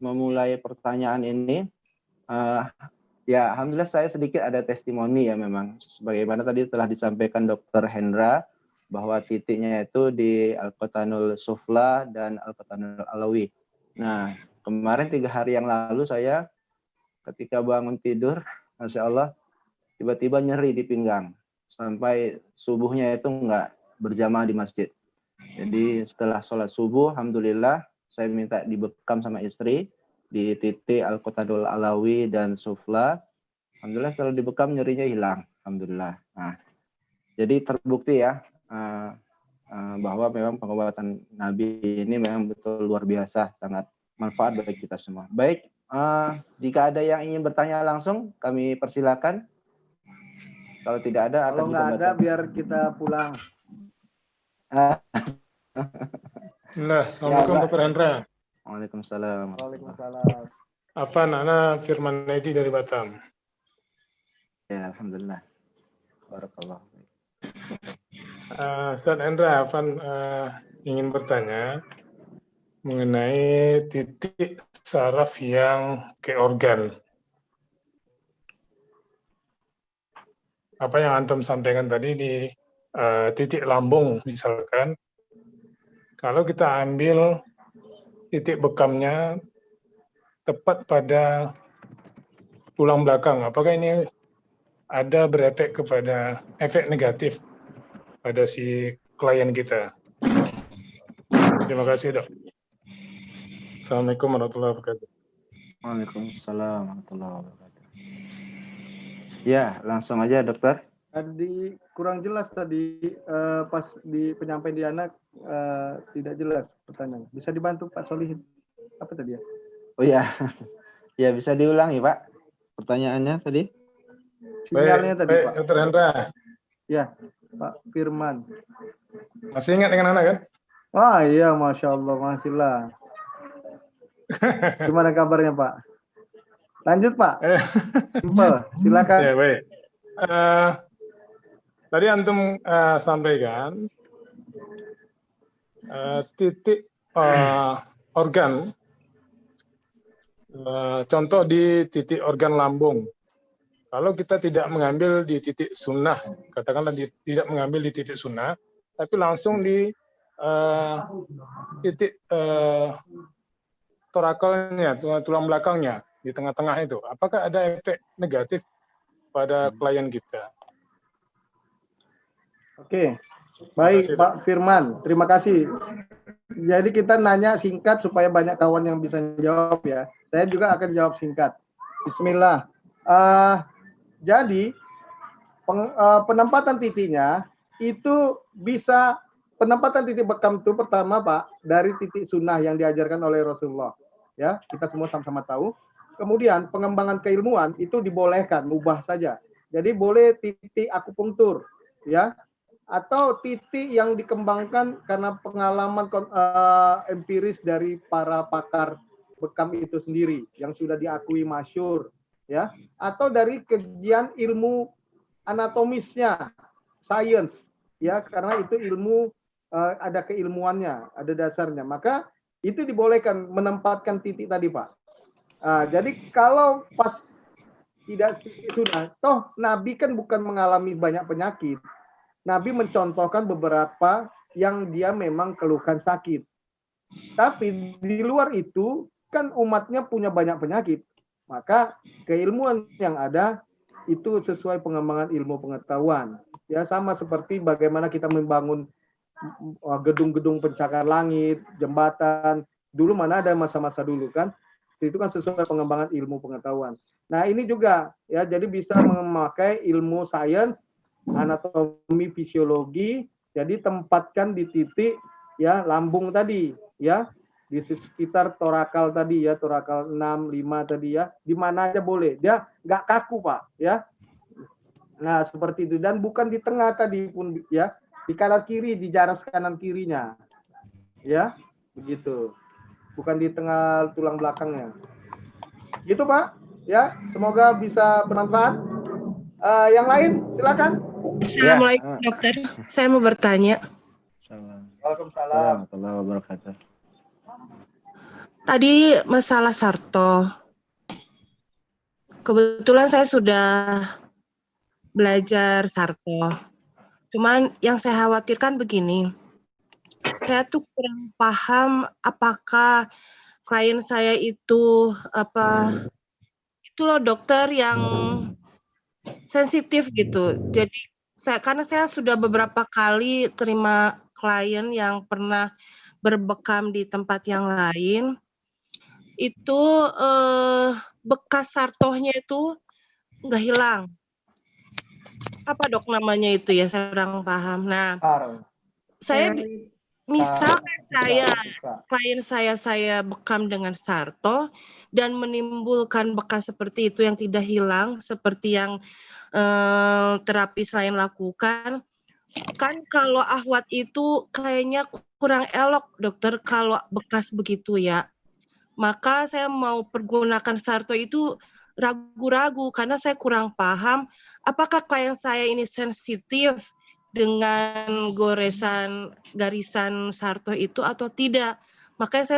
memulai pertanyaan ini, ya alhamdulillah saya sedikit ada testimoni ya, memang sebagaimana tadi telah disampaikan Dr. Hendra bahwa titiknya itu di Al-Qatanul Sufla dan Al-Qatanul Alawi. Nah, kemarin 3 hari yang lalu saya ketika bangun tidur, Masya Allah, tiba-tiba nyeri di pinggang. Sampai subuhnya itu enggak berjamaah di masjid. Jadi setelah sholat subuh, alhamdulillah saya minta dibekam sama istri di titik Al-Qatanul Alawi dan Sufla. Alhamdulillah setelah dibekam nyerinya hilang. Alhamdulillah. Nah, jadi terbukti ya bahwa memang pengobatan Nabi ini memang betul luar biasa, sangat manfaat bagi kita semua. Baik, jika ada yang ingin bertanya langsung, kami persilakan. Kalau tidak ada, kalau nggak ada biar kita pulang. Nah, Assalamualaikum Dr. Hendra. Waalaikumsalam. Waalaikumsalam. Afan, Ana Firman Nedi dari Batam. Ya, alhamdulillah. Barakallah. Ustaz Hendra, Afan ingin bertanya mengenai titik saraf yang ke organ. Apa yang Antum sampaikan tadi di titik lambung misalkan, kalau kita ambil titik bekamnya tepat pada tulang belakang, apakah ini ada berefek kepada efek negatif pada si klien kita? Terima kasih, Dok. Assalamualaikum warahmatullahi wabarakatuh. Waalaikumsalam warahmatullahi wabarakatuh. Ya, langsung aja dokter. Tadi kurang jelas tadi pas di penyampaian di anak tidak jelas pertanyaan. Bisa dibantu Pak Solihin? Apa tadi ya? Oh ya, ya bisa diulangi Pak pertanyaannya tadi. Sinyalnya tadi baik, Pak. Dr. Hendra. Ya, Pak Firman. Masih ingat dengan anak kan? Wah iya, Masya Allah, masihlah. Gimana kabarnya Pak? Lanjut Pak. Simpel, silakan. Ya baik. Tadi Antum sampaikan titik organ, contoh di titik organ lambung. Kalau kita tidak mengambil di titik sunnah, katakanlah tidak mengambil di titik sunnah, tapi langsung di titik torakalnya, tulang belakangnya, di tengah-tengah itu, apakah ada efek negatif pada klien kita? Oke, baik Pak Firman, terima kasih. Jadi kita nanya singkat supaya banyak kawan yang bisa jawab ya. Saya juga akan jawab singkat. Bismillah. Jadi penempatan titiknya itu bisa, penempatan titik bekam itu pertama Pak dari titik sunnah yang diajarkan oleh Rasulullah. Ya, kita semua sama-sama tahu. Kemudian pengembangan keilmuan itu dibolehkan, mubah saja. Jadi boleh titik akupunktur, ya, atau titik yang dikembangkan karena pengalaman empiris dari para pakar bekam itu sendiri yang sudah diakui masyhur, ya, atau dari kajian ilmu anatomisnya, science, ya, karena itu ilmu ada keilmuannya, ada dasarnya, maka itu dibolehkan menempatkan titik tadi Pak. Jadi kalau pas tidak sudah, toh Nabi kan bukan mengalami banyak penyakit. Nabi mencontohkan beberapa yang dia memang keluhkan sakit. Tapi di luar itu kan umatnya punya banyak penyakit. Maka keilmuan yang ada itu sesuai pengembangan ilmu pengetahuan. Ya sama seperti bagaimana kita membangun gedung-gedung pencakar langit, jembatan. Dulu mana ada masa-masa dulu kan? Itu kan sesuai pengembangan ilmu pengetahuan. Nah ini juga ya, jadi bisa memakai ilmu sains, anatomi, fisiologi, jadi tempatkan di titik ya lambung tadi ya, di sekitar torakal tadi ya, torakal 6, 5 tadi ya, di mana aja boleh, dia nggak kaku Pak ya. Nah seperti itu, dan bukan di tengah tadi pun ya, di kanan kiri, di jaras kanan kirinya ya, begitu, bukan di tengah tulang belakangnya. Gitu Pak ya, semoga bisa bermanfaat. Yang lain silakan. Assalamualaikum dokter, saya mau bertanya. Waalaikumsalam. Warahmatullahi wabarakatuh. Tadi masalah Sarto. Kebetulan saya sudah belajar Sarto. Cuman yang saya khawatirkan begini. Saya tuh kurang paham apakah klien saya itu itu loh dokter yang sensitif gitu. Jadi karena saya sudah beberapa kali terima klien yang pernah berbekam di tempat yang lain, itu bekas sartohnya itu nggak hilang. Apa dok namanya itu ya, saya kurang paham. Nah, saya misalkan klien saya bekam dengan sarto dan menimbulkan bekas seperti itu yang tidak hilang, seperti yang terapis lain lakukan, kan kalau ahwat itu kayaknya kurang elok dokter kalau bekas begitu ya. Maka saya mau pergunakan sarto itu ragu-ragu karena saya kurang paham apakah klien saya ini sensitif dengan goresan garisan sarto itu atau tidak. Makanya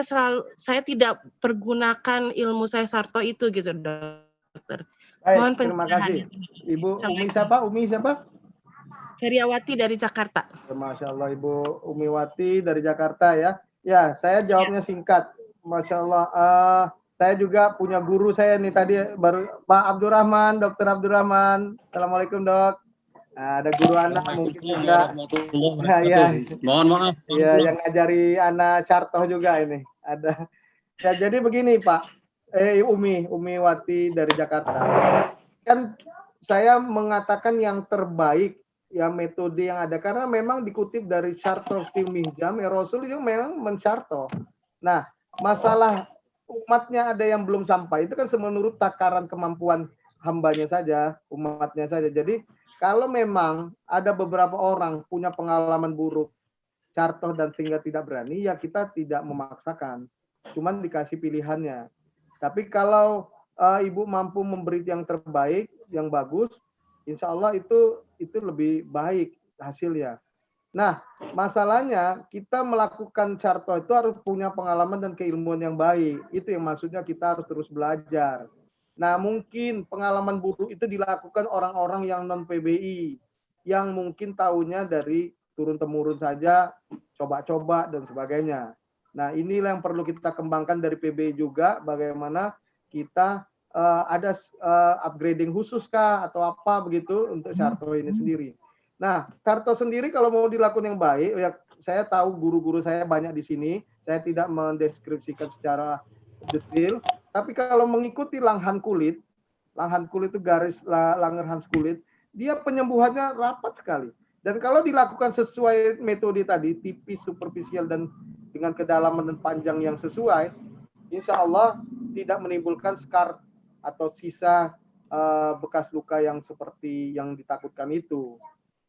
saya tidak pergunakan ilmu saya sarto itu gitu dokter. Baik, terima kasih. Ibu Umi siapa? Umi siapa? Heriawati dari Jakarta. Masya Allah Ibu Umiwati dari Jakarta ya. Ya, saya jawabnya singkat. Masya Allah. Saya juga punya guru saya nih tadi baru Pak Abdurrahman, Dokter Abdurrahman. Assalamualaikum dok. Nah, ada guru anak mungkin juga. Ya. Mohon maaf. Ya, yang ngajari anak Cartoh juga ini. Ada. Ya, jadi begini Pak. Umiwati dari Jakarta. Kan saya mengatakan yang terbaik ya metode yang ada karena memang dikutip dari Syartoh fil Mihjam, Rasul itu memang mensyartoh. Nah, masalah umatnya ada yang belum sampai itu kan menurut takaran kemampuan hambanya saja, umatnya saja. Jadi kalau memang ada beberapa orang punya pengalaman buruk syartoh dan sehingga tidak berani, ya kita tidak memaksakan, cuman dikasih pilihannya. Tapi kalau ibu mampu memberi yang terbaik, yang bagus, insya Allah itu lebih baik hasilnya. Nah, masalahnya kita melakukan syartoh itu harus punya pengalaman dan keilmuan yang baik. Itu yang maksudnya kita harus terus belajar. Nah, mungkin pengalaman buruk itu dilakukan orang-orang yang non-PBI, yang mungkin tahunya dari turun-temurun saja, coba-coba dan sebagainya. Nah, inilah yang perlu kita kembangkan dari PBI juga, bagaimana kita ada upgrading khusus kah atau apa begitu untuk syartoh ini sendiri. Nah, syartoh sendiri kalau mau dilakukan yang baik, ya saya tahu guru-guru saya banyak di sini, saya tidak mendeskripsikan secara detail, tapi kalau mengikuti langhan kulit itu garis Langerhans kulit, dia penyembuhannya rapat sekali. Dan kalau dilakukan sesuai metode tadi, tipis, superficial, dan dengan kedalaman dan panjang yang sesuai, insya Allah tidak menimbulkan scar atau sisa bekas luka yang seperti yang ditakutkan itu.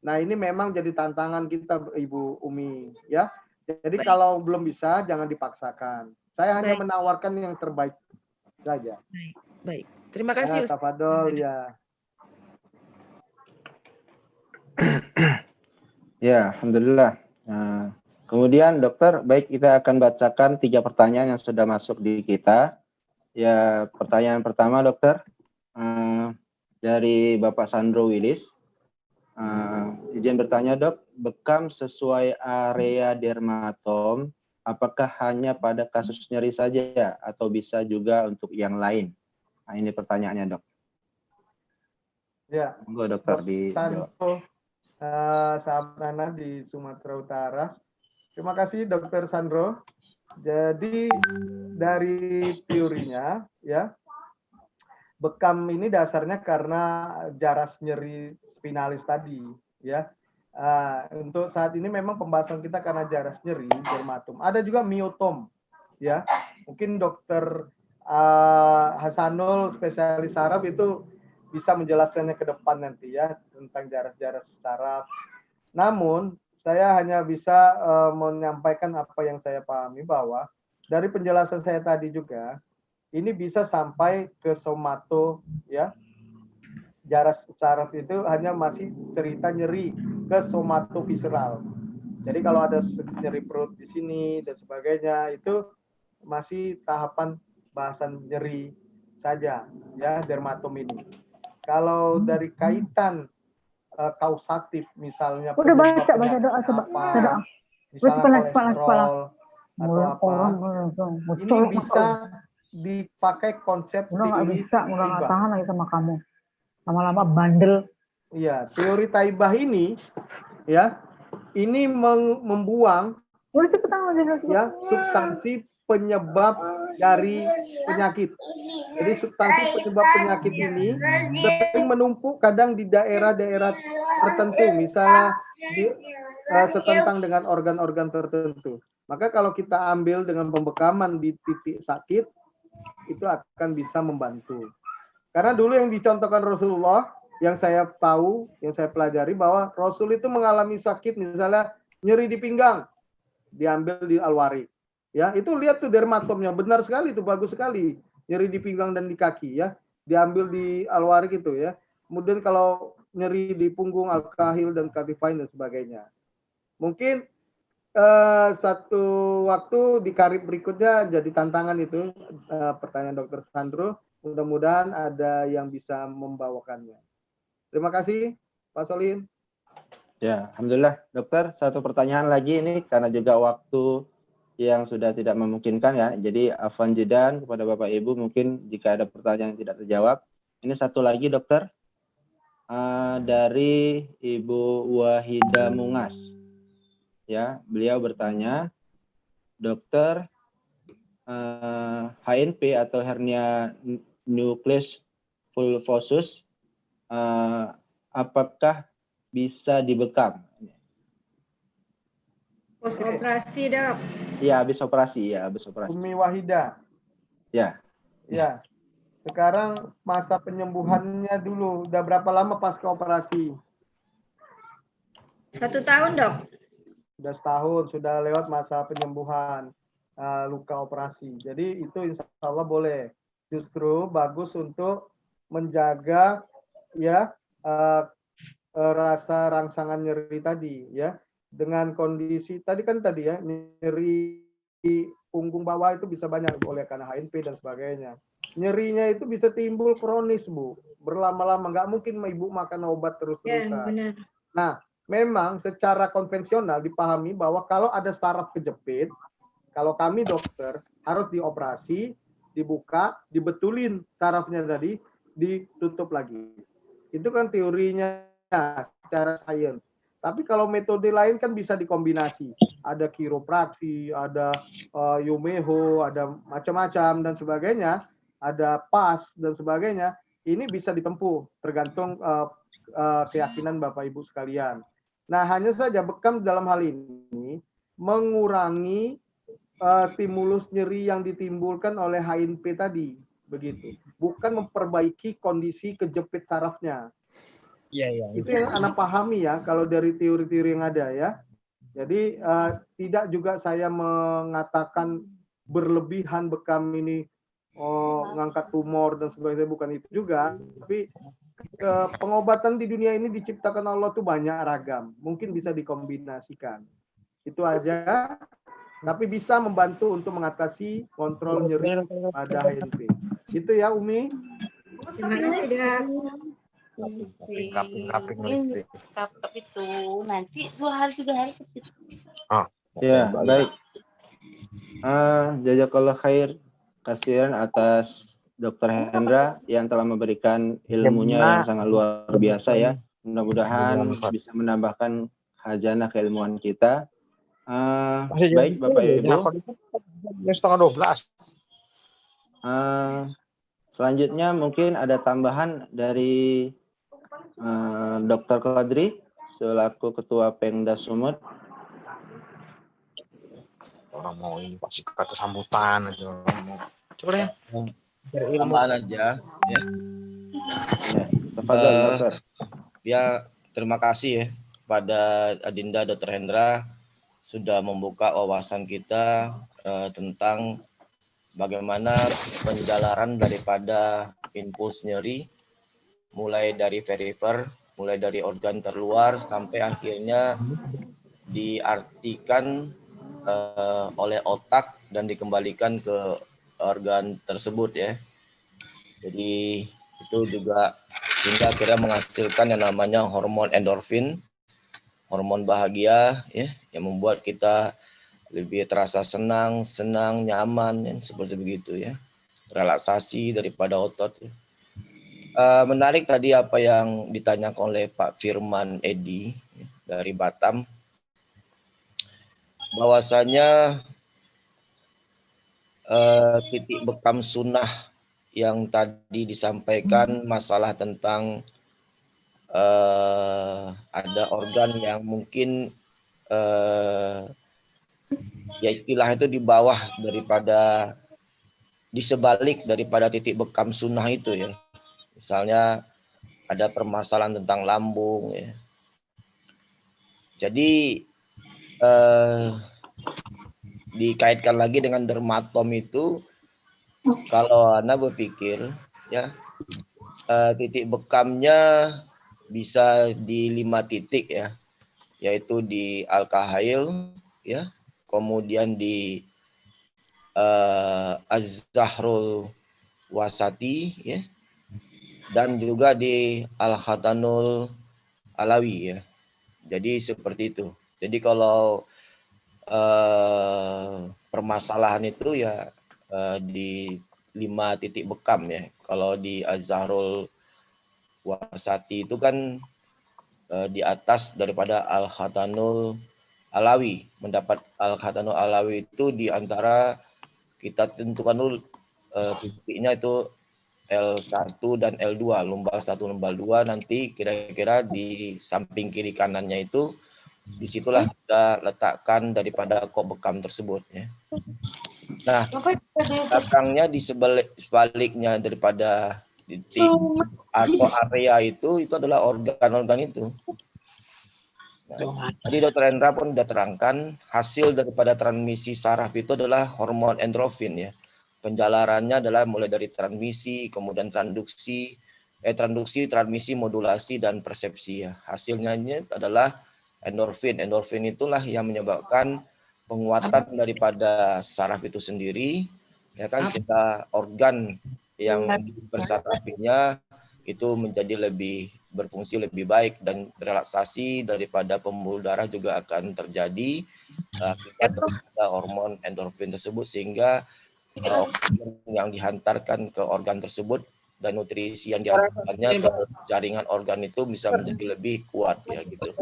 Nah, ini memang jadi tantangan kita, Ibu Umi, ya. Jadi kalau belum bisa, jangan dipaksakan. Saya hanya menawarkan yang terbaik saja. Baik. Terima kasih, Ustaz. Tafadhol, ya. Ya, alhamdulillah. Nah, kemudian dokter, baik kita akan bacakan 3 pertanyaan yang sudah masuk di kita. Ya, pertanyaan pertama dokter dari Bapak Sandro Willis. Izin bertanya dok, bekam sesuai area dermatom, apakah hanya pada kasus nyeri saja atau bisa juga untuk yang lain? Nah, ini pertanyaannya dok. Ya. Monggo dokter dijawab. Sahabat Nana di Sumatera Utara. Terima kasih Dokter Sandro. Jadi dari teorinya ya, bekam ini dasarnya karena jaras nyeri spinalis tadi ya. Untuk saat ini memang pembahasan kita karena jaras nyeri dermatom. Ada juga miotom ya. Mungkin Dokter Hasanul spesialis saraf itu bisa menjelaskannya ke depan nanti ya tentang jaras-jaras saraf. Namun saya hanya bisa menyampaikan apa yang saya pahami bahwa dari penjelasan saya tadi juga ini bisa sampai ke somato ya. Jaras saraf itu hanya masih cerita nyeri ke somato visceral. Jadi kalau ada nyeri perut di sini dan sebagainya itu masih tahapan bahasan nyeri saja ya dermatom ini. Kalau dari kaitan kausatif misalnya udah baca doa coba doa. Misalnya kolesterol atau apa, ini bisa dipakai konsep udah nggak bisa, udah nggak taibah. Tahan lagi sama kamu, lama-lama bandel. Iya, teori taibah ini ya, ini membuang ya substansi penyebab dari penyakit. Jadi substansi penyebab penyakit ini sering menumpuk kadang di daerah-daerah tertentu, misalnya setentang dengan organ-organ tertentu. Maka kalau kita ambil dengan pembekaman di titik sakit, itu akan bisa membantu. Karena dulu yang dicontohkan Rasulullah, yang saya tahu, yang saya pelajari bahwa Rasul itu mengalami sakit, misalnya nyeri di pinggang, diambil di alwari. Ya, itu lihat tuh dermatomnya, benar sekali itu, bagus sekali. Nyeri di pinggang dan di kaki ya, diambil di alwari gitu ya. Kemudian kalau nyeri di punggung, alkahil dan katifain dan sebagainya. Mungkin satu waktu di karib berikutnya jadi tantangan itu pertanyaan Dokter Sandro. Mudah-mudahan ada yang bisa membawakannya. Terima kasih, Pak Solin. Ya, alhamdulillah, dokter. Satu pertanyaan lagi ini karena juga waktu yang sudah tidak memungkinkan ya. Jadi afwan jidan kepada Bapak Ibu mungkin jika ada pertanyaan yang tidak terjawab. Ini satu lagi dokter dari Ibu Wahida Mungas. Ya, beliau bertanya, dokter HNP atau hernia nucleus pulposus apakah bisa dibekam? Post operasi dok. Iya, habis operasi ya, habis operasi. Umi Wahida. Ya. Ya. Sekarang masa penyembuhannya dulu. Udah berapa lama pasca operasi? 1 tahun dok. Sudah setahun, sudah lewat masa penyembuhan luka operasi. Jadi itu insya Allah boleh. Justru bagus untuk menjaga ya rasa rangsangan nyeri tadi ya. Dengan kondisi tadi ya nyeri punggung bawah itu bisa banyak oleh karena HNP dan sebagainya. Nyerinya itu bisa timbul kronis Bu, berlama-lama, nggak mungkin ibu makan obat terus-terusan. Ya, benar. Nah, memang secara konvensional dipahami bahwa kalau ada saraf kejepit, kalau kami dokter harus dioperasi, dibuka, dibetulin sarafnya tadi, ditutup lagi. Itu kan teorinya secara sains. Tapi kalau metode lain kan bisa dikombinasi. Ada kiroprakti, ada Yumeho, ada macam-macam dan sebagainya, ada PAS dan sebagainya. Ini bisa ditempuh tergantung keyakinan Bapak Ibu sekalian. Nah, hanya saja bekam dalam hal ini mengurangi stimulus nyeri yang ditimbulkan oleh HNP tadi, begitu. Bukan memperbaiki kondisi kejepit sarafnya. Iya. Itu yang Anda pahami ya, kalau dari teori-teori yang ada ya. Jadi tidak juga saya mengatakan berlebihan bekam ini ngangkat tumor dan sebagainya, bukan itu juga. Tapi pengobatan di dunia ini diciptakan Allah tuh banyak ragam, mungkin bisa dikombinasikan. Itu aja, tapi bisa membantu untuk mengatasi kontrol nyeri pada HNP. Itu ya Umi. Terima kasih Dok. Kapap itu nanti 2 hari 3 hari. Ya, baik. Jazakallah khair, kasihan atas Dr. Hendra yang telah memberikan ilmunya yang sangat luar biasa ya. Mudah-mudahan bisa menambahkan khazanah keilmuan kita. Baik Bapak Ibu. Setengah 12. Selanjutnya mungkin ada tambahan dari Dr. Qadri selaku Ketua Pemda Sumut. Orang mau ini pasti kata sambutan aja. Coba deh. Tambahan aja. Ya. Tafadhol, Dokter. Ya, terima kasih ya kepada Adinda Dr. Hendra sudah membuka wawasan kita tentang bagaimana penjalaran daripada impuls nyeri mulai dari perifer, mulai dari organ terluar sampai akhirnya diartikan oleh otak dan dikembalikan ke organ tersebut ya. Jadi itu juga sehingga akhirnya menghasilkan yang namanya hormon endorfin, hormon bahagia ya, yang membuat kita lebih terasa senang, nyaman, ya, seperti begitu ya. Relaksasi daripada otot. Ya. Menarik tadi apa yang ditanyakan oleh Pak Firman Edi ya, dari Batam, bahwasanya titik bekam sunnah yang tadi disampaikan masalah tentang ada organ yang mungkin ya istilah itu di bawah daripada, di sebalik daripada titik bekam sunnah itu ya. Misalnya ada permasalahan tentang lambung ya. Jadi dikaitkan lagi dengan dermatom itu, kalau Anda berpikir ya titik bekamnya bisa di 5 titik ya, yaitu di Al-Kahail ya, kemudian di Az-Zahrul Wasati ya, dan juga di Al-Khatanul Alawi ya. Jadi seperti itu. Jadi kalau permasalahan itu ya di 5 titik bekam ya. Kalau di Az-Zahrul Wasati itu kan di atas daripada Al-Khatanul Alawi. Mendapat Al-Khatanul Alawi itu di antara kita tentukan dulu titiknya itu L1 dan L2, lumbal 1, lumbal 2, nanti kira-kira di samping kiri kanannya itu disitulah kita letakkan daripada kok bekam tersebut ya. Nah, belakangnya di sebaliknya daripada titik atau area itu adalah organ-organ itu. Nah, tadi Dr. Hendra pun sudah terangkan hasil daripada transmisi saraf itu adalah hormon endorfin ya. Penjalarannya adalah mulai dari transmisi, kemudian transmisi, modulasi, dan persepsi ya. Hasilnya adalah endorfin. Endorfin itulah yang menyebabkan penguatan daripada saraf itu sendiri, ya kan, sehingga organ yang bersarafinya itu menjadi lebih berfungsi lebih baik dan relaksasi daripada pembuluh darah juga akan terjadi akibat daripada hormon endorfin tersebut, sehingga yang dihantarkan ke organ tersebut dan nutrisi yang dihantarkannya ke jaringan organ itu bisa menjadi lebih kuat ya gitu.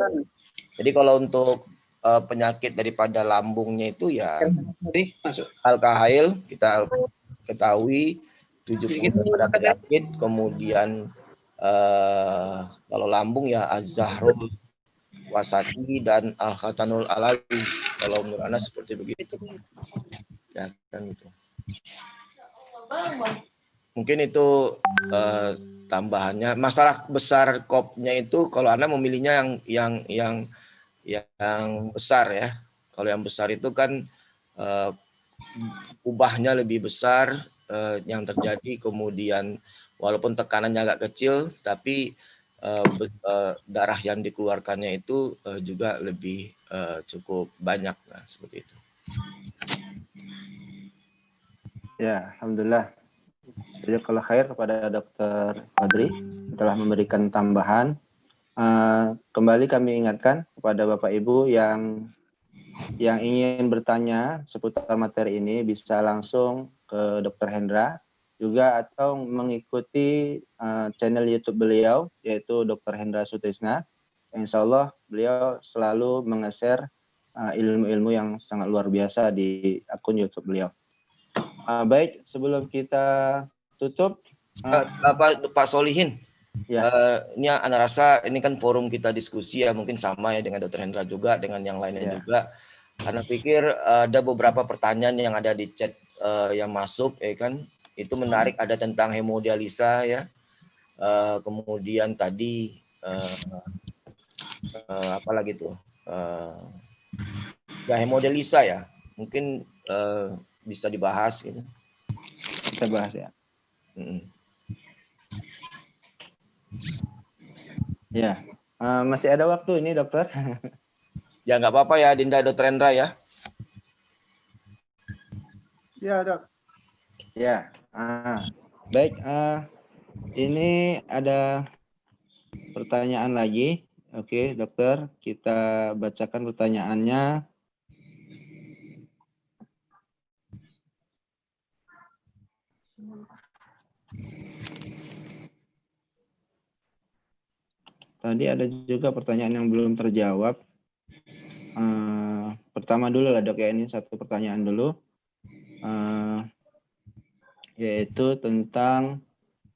Jadi kalau untuk penyakit daripada lambungnya itu ya alkahail, kita ketahui 70 daripada penyakit, kemudian kalau lambung ya az-zahrul wasati dan al-khatanul alawi. Kalau menurut Anda seperti begitu. Ya kan itu. Mungkin itu tambahannya. Masalah besar kopnya itu kalau Anda memilihnya yang besar ya. Kalau yang besar itu kan ubahnya lebih besar yang terjadi, kemudian walaupun tekanannya agak kecil tapi darah yang dikeluarkannya itu juga lebih cukup banyak, nah, seperti itu. Ya, alhamdulillah. Jazakallah khair kepada Dr. Fadri telah memberikan tambahan. Kembali kami ingatkan kepada Bapak Ibu yang ingin bertanya seputar materi ini bisa langsung ke Dr. Hendra juga atau mengikuti channel YouTube beliau yaitu Dr. Hendra Sutrisna. Insya Allah beliau selalu menge-share ilmu-ilmu yang sangat luar biasa di akun YouTube beliau. Baik, sebelum kita tutup, Pak Solihin, ya. ini Anda rasa ini kan forum kita diskusi ya, mungkin sama ya dengan Dr. Hendra juga, dengan yang lainnya juga. Karena pikir ada beberapa pertanyaan yang ada di chat yang masuk, ya kan, itu menarik, ada tentang hemodialisa ya, kemudian tadi apa lagi tuh, ya hemodialisa ya, mungkin bisa dibahas gitu. Kita bahas ya. Ya, masih ada waktu ini dokter. Ya nggak apa-apa ya Dinda, Dr. Hendra ya. Ya dok. Ya, baik. Ini ada pertanyaan lagi. Oke dokter, kita bacakan pertanyaannya. Tadi ada juga pertanyaan yang belum terjawab. Pertama dulu lah dok ya, ini satu pertanyaan dulu. Yaitu tentang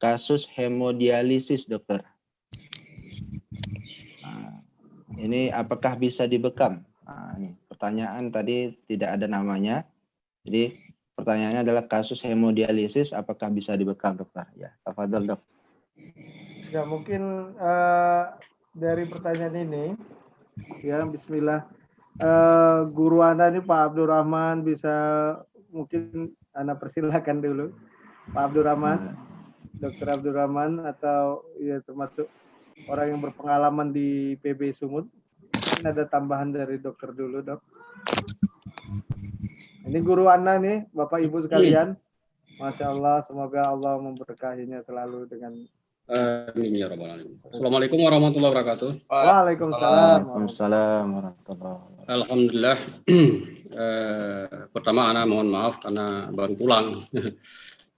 kasus hemodialisis dokter. Ini apakah bisa dibekam? Ini pertanyaan tadi tidak ada namanya. Jadi pertanyaannya adalah kasus hemodialisis apakah bisa dibekam dokter? Ya, tafadhol dok. Ya mungkin dari pertanyaan ini ya Bismillah, guru Anda ini Pak Abdurrahman bisa mungkin Anda persilahkan dulu Pak Abdurrahman, Dr. Abdurrahman, atau ya termasuk orang yang berpengalaman di PB Sumut. Mungkin ada tambahan dari dokter dulu dok. Ini guru Anda nih Bapak Ibu sekalian, Masya Allah, semoga Allah memberkahinya selalu dengan Assalamualaikum warahmatullahi wabarakatuh. Waalaikumsalam. Waalaikumsalam warahmatullahi wabarakatuh. Alhamdulillah. Pertama Ana mohon maaf karena baru pulang.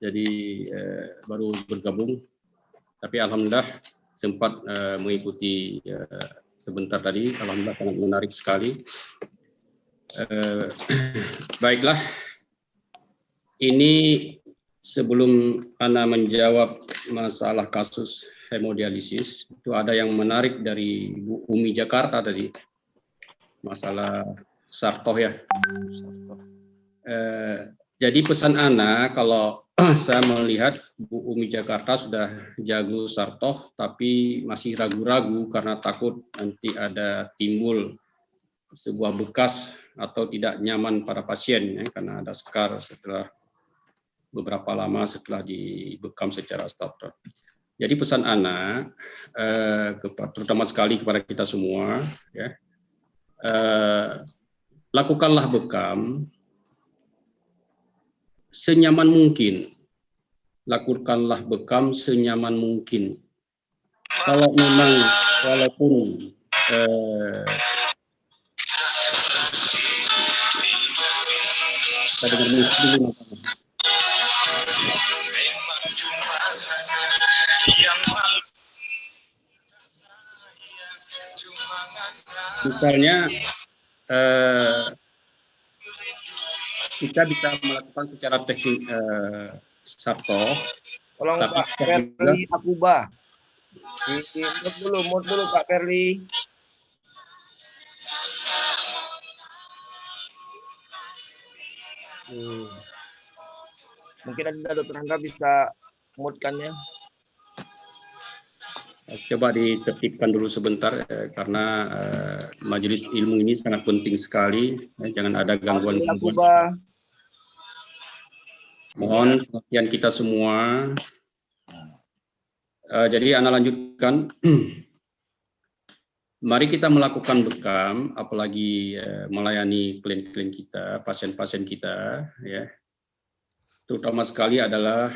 Jadi baru bergabung. Tapi alhamdulillah sempat mengikuti sebentar tadi. Alhamdulillah sangat menarik sekali. Baiklah. Ini sebelum Ana menjawab masalah kasus hemodialisis, itu ada yang menarik dari Bu Umi Jakarta tadi, masalah sartoh ya. Jadi pesan Ana, kalau saya melihat Bu Umi Jakarta sudah jago sartoh, tapi masih ragu-ragu karena takut nanti ada timbul sebuah bekas atau tidak nyaman pada pasien, ya, karena ada skar setelah beberapa lama setelah dibekam secara sartoh. Jadi pesan Ana, terutama sekali kepada kita semua, ya, lakukanlah bekam senyaman mungkin. Lakukanlah bekam senyaman mungkin. Kalau memang walaupun saya dengar musik dulu. Misalnya kita bisa melakukan secara teknik Sartof, Tolong tapi Pak bisa juga Perli Akuba. Mute dulu Pak Perli. Mungkin ada Dokter Angga bisa mute-kan ya. coba ditertibkan dulu sebentar karena majelis ilmu ini sangat penting sekali. Jangan ada gangguan-gangguan. Mohon perhatian kita semua. Jadi Ana lanjutkan. Mari kita melakukan bekam, apalagi melayani klien-klien kita, pasien-pasien kita, ya. Terutama sekali adalah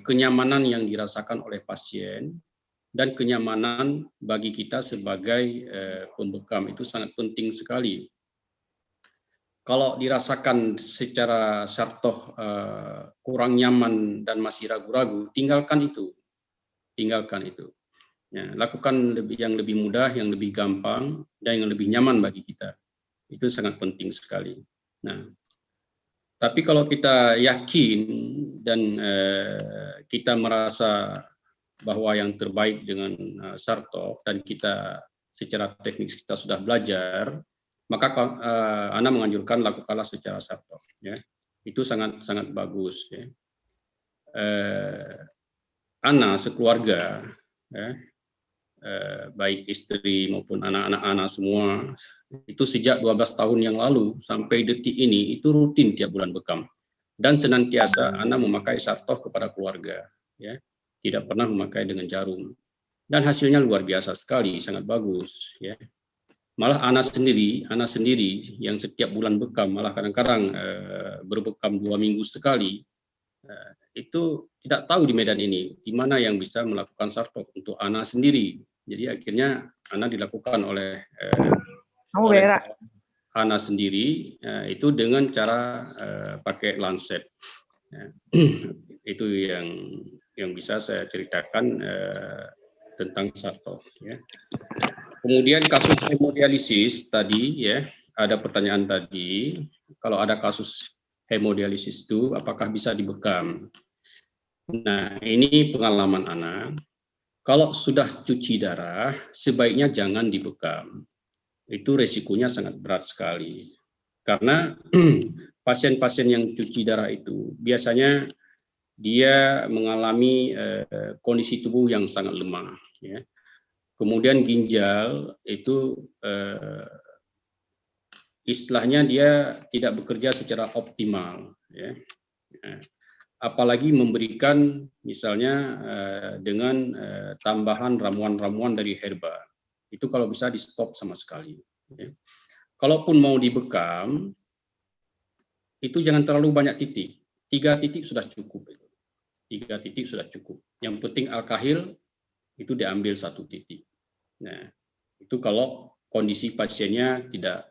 kenyamanan yang dirasakan oleh pasien dan kenyamanan bagi kita sebagai pembekam itu sangat penting sekali. Kalau dirasakan secara Sartof kurang nyaman dan masih ragu-ragu, tinggalkan itu. Ya, lakukan yang lebih mudah, yang lebih gampang, dan yang lebih nyaman bagi kita. Itu sangat penting sekali. Nah, tapi kalau kita yakin dan kita merasa bahwa yang terbaik dengan Sartof dan kita secara teknik kita sudah belajar, maka Ana menganjurkan lakukanlah secara Sartof. Ya. Itu sangat bagus. Ya. Ana sekeluarga, ya, baik istri maupun anak-anak Ana semua, itu sejak 12 tahun yang lalu sampai detik ini itu rutin tiap bulan bekam. Dan senantiasa Ana memakai Sartof kepada keluarga. Ya. Tidak pernah memakai dengan jarum. Dan hasilnya luar biasa sekali, sangat bagus. Ya. Malah Ana sendiri yang setiap bulan bekam, malah kadang-kadang berbekam 2 minggu sekali, itu tidak tahu di Medan ini di mana yang bisa melakukan Sartof untuk Ana sendiri. Jadi akhirnya Ana dilakukan oleh Ana sendiri, itu dengan cara pakai Lancet. Itu yang bisa saya ceritakan tentang Sartof. Ya. Kemudian kasus hemodialisis tadi, ya, ada pertanyaan tadi, kalau ada kasus hemodialisis itu apakah bisa dibekam? Nah, ini pengalaman Ana. Kalau sudah cuci darah, sebaiknya jangan dibekam. Itu resikonya sangat berat sekali. Karena pasien-pasien yang cuci darah itu biasanya dia mengalami kondisi tubuh yang sangat lemah. Ya. Kemudian ginjal itu istilahnya dia tidak bekerja secara optimal. Ya. Apalagi memberikan misalnya dengan tambahan ramuan-ramuan dari herba. Itu kalau bisa di stop sama sekali. Ya. Kalaupun mau dibekam, itu jangan terlalu banyak titik. 3 titik sudah cukup. 3 titik sudah cukup. Yang penting alkahil itu diambil 1 titik. Nah, itu kalau kondisi pasiennya tidak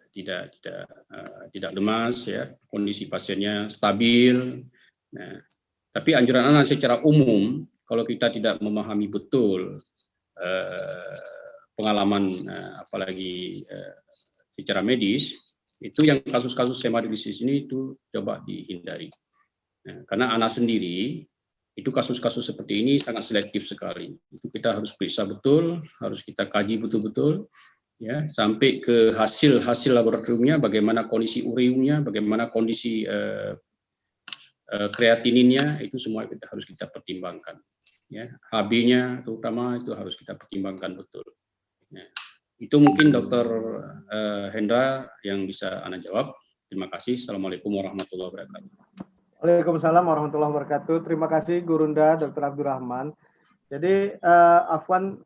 lemas, ya, kondisi pasiennya stabil. Nah, tapi anjuran Ana secara umum, kalau kita tidak memahami betul pengalaman apalagi secara medis, itu yang kasus-kasus hemodialisis ini itu coba dihindari. Nah, karena Ana sendiri itu kasus-kasus seperti ini sangat selektif sekali. Itu kita harus periksa betul, harus kita kaji betul-betul, ya, sampai ke hasil laboratoriumnya, bagaimana kondisi ureumnya, bagaimana kondisi kreatininnya, itu semua harus kita pertimbangkan. Ya, HB-nya terutama itu harus kita pertimbangkan betul. Ya. Itu mungkin Dr. Hendra yang bisa Ana jawab. Terima kasih. Assalamualaikum warahmatullahi wabarakatuh. Waalaikumsalam warahmatullahi wabarakatuh. Terima kasih Gurunda Dr. Abdurrahman. Jadi Afwan,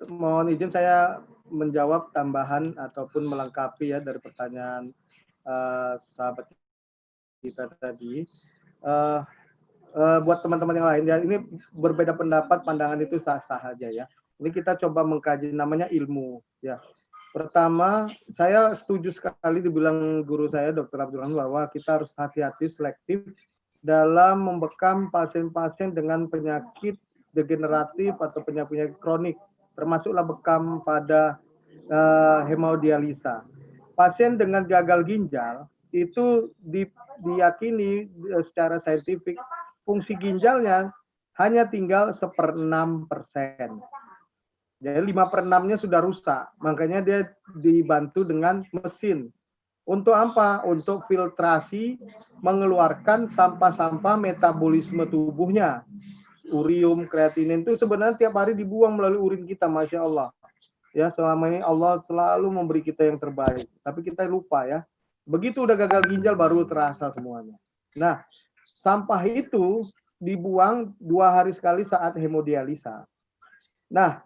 mohon izin saya menjawab tambahan ataupun melengkapi ya dari pertanyaan sahabat kita tadi. Buat teman-teman yang lain ya, ini berbeda pendapat, pandangan itu sah-sah aja ya. Ini kita coba mengkaji, namanya ilmu ya. Pertama, saya setuju sekali dibilang guru saya Dr. Abdurrahman bahwa kita harus hati-hati selektif dalam membekam pasien-pasien dengan penyakit degeneratif atau penyakit kronik, termasuklah bekam pada hemodialisa. Pasien dengan gagal ginjal itu diyakini secara saintifik fungsi ginjalnya hanya tinggal 1/6%. Jadi 5/6-nya sudah rusak. Makanya dia dibantu dengan mesin. Untuk apa? Untuk filtrasi, mengeluarkan sampah-sampah metabolisme tubuhnya. Urium, kreatinin itu sebenarnya tiap hari dibuang melalui urin kita, Masya Allah. Ya, selama ini Allah selalu memberi kita yang terbaik. Tapi kita lupa ya. Begitu udah gagal ginjal baru terasa semuanya. Nah, sampah itu dibuang 2 hari sekali saat hemodialisa. Nah,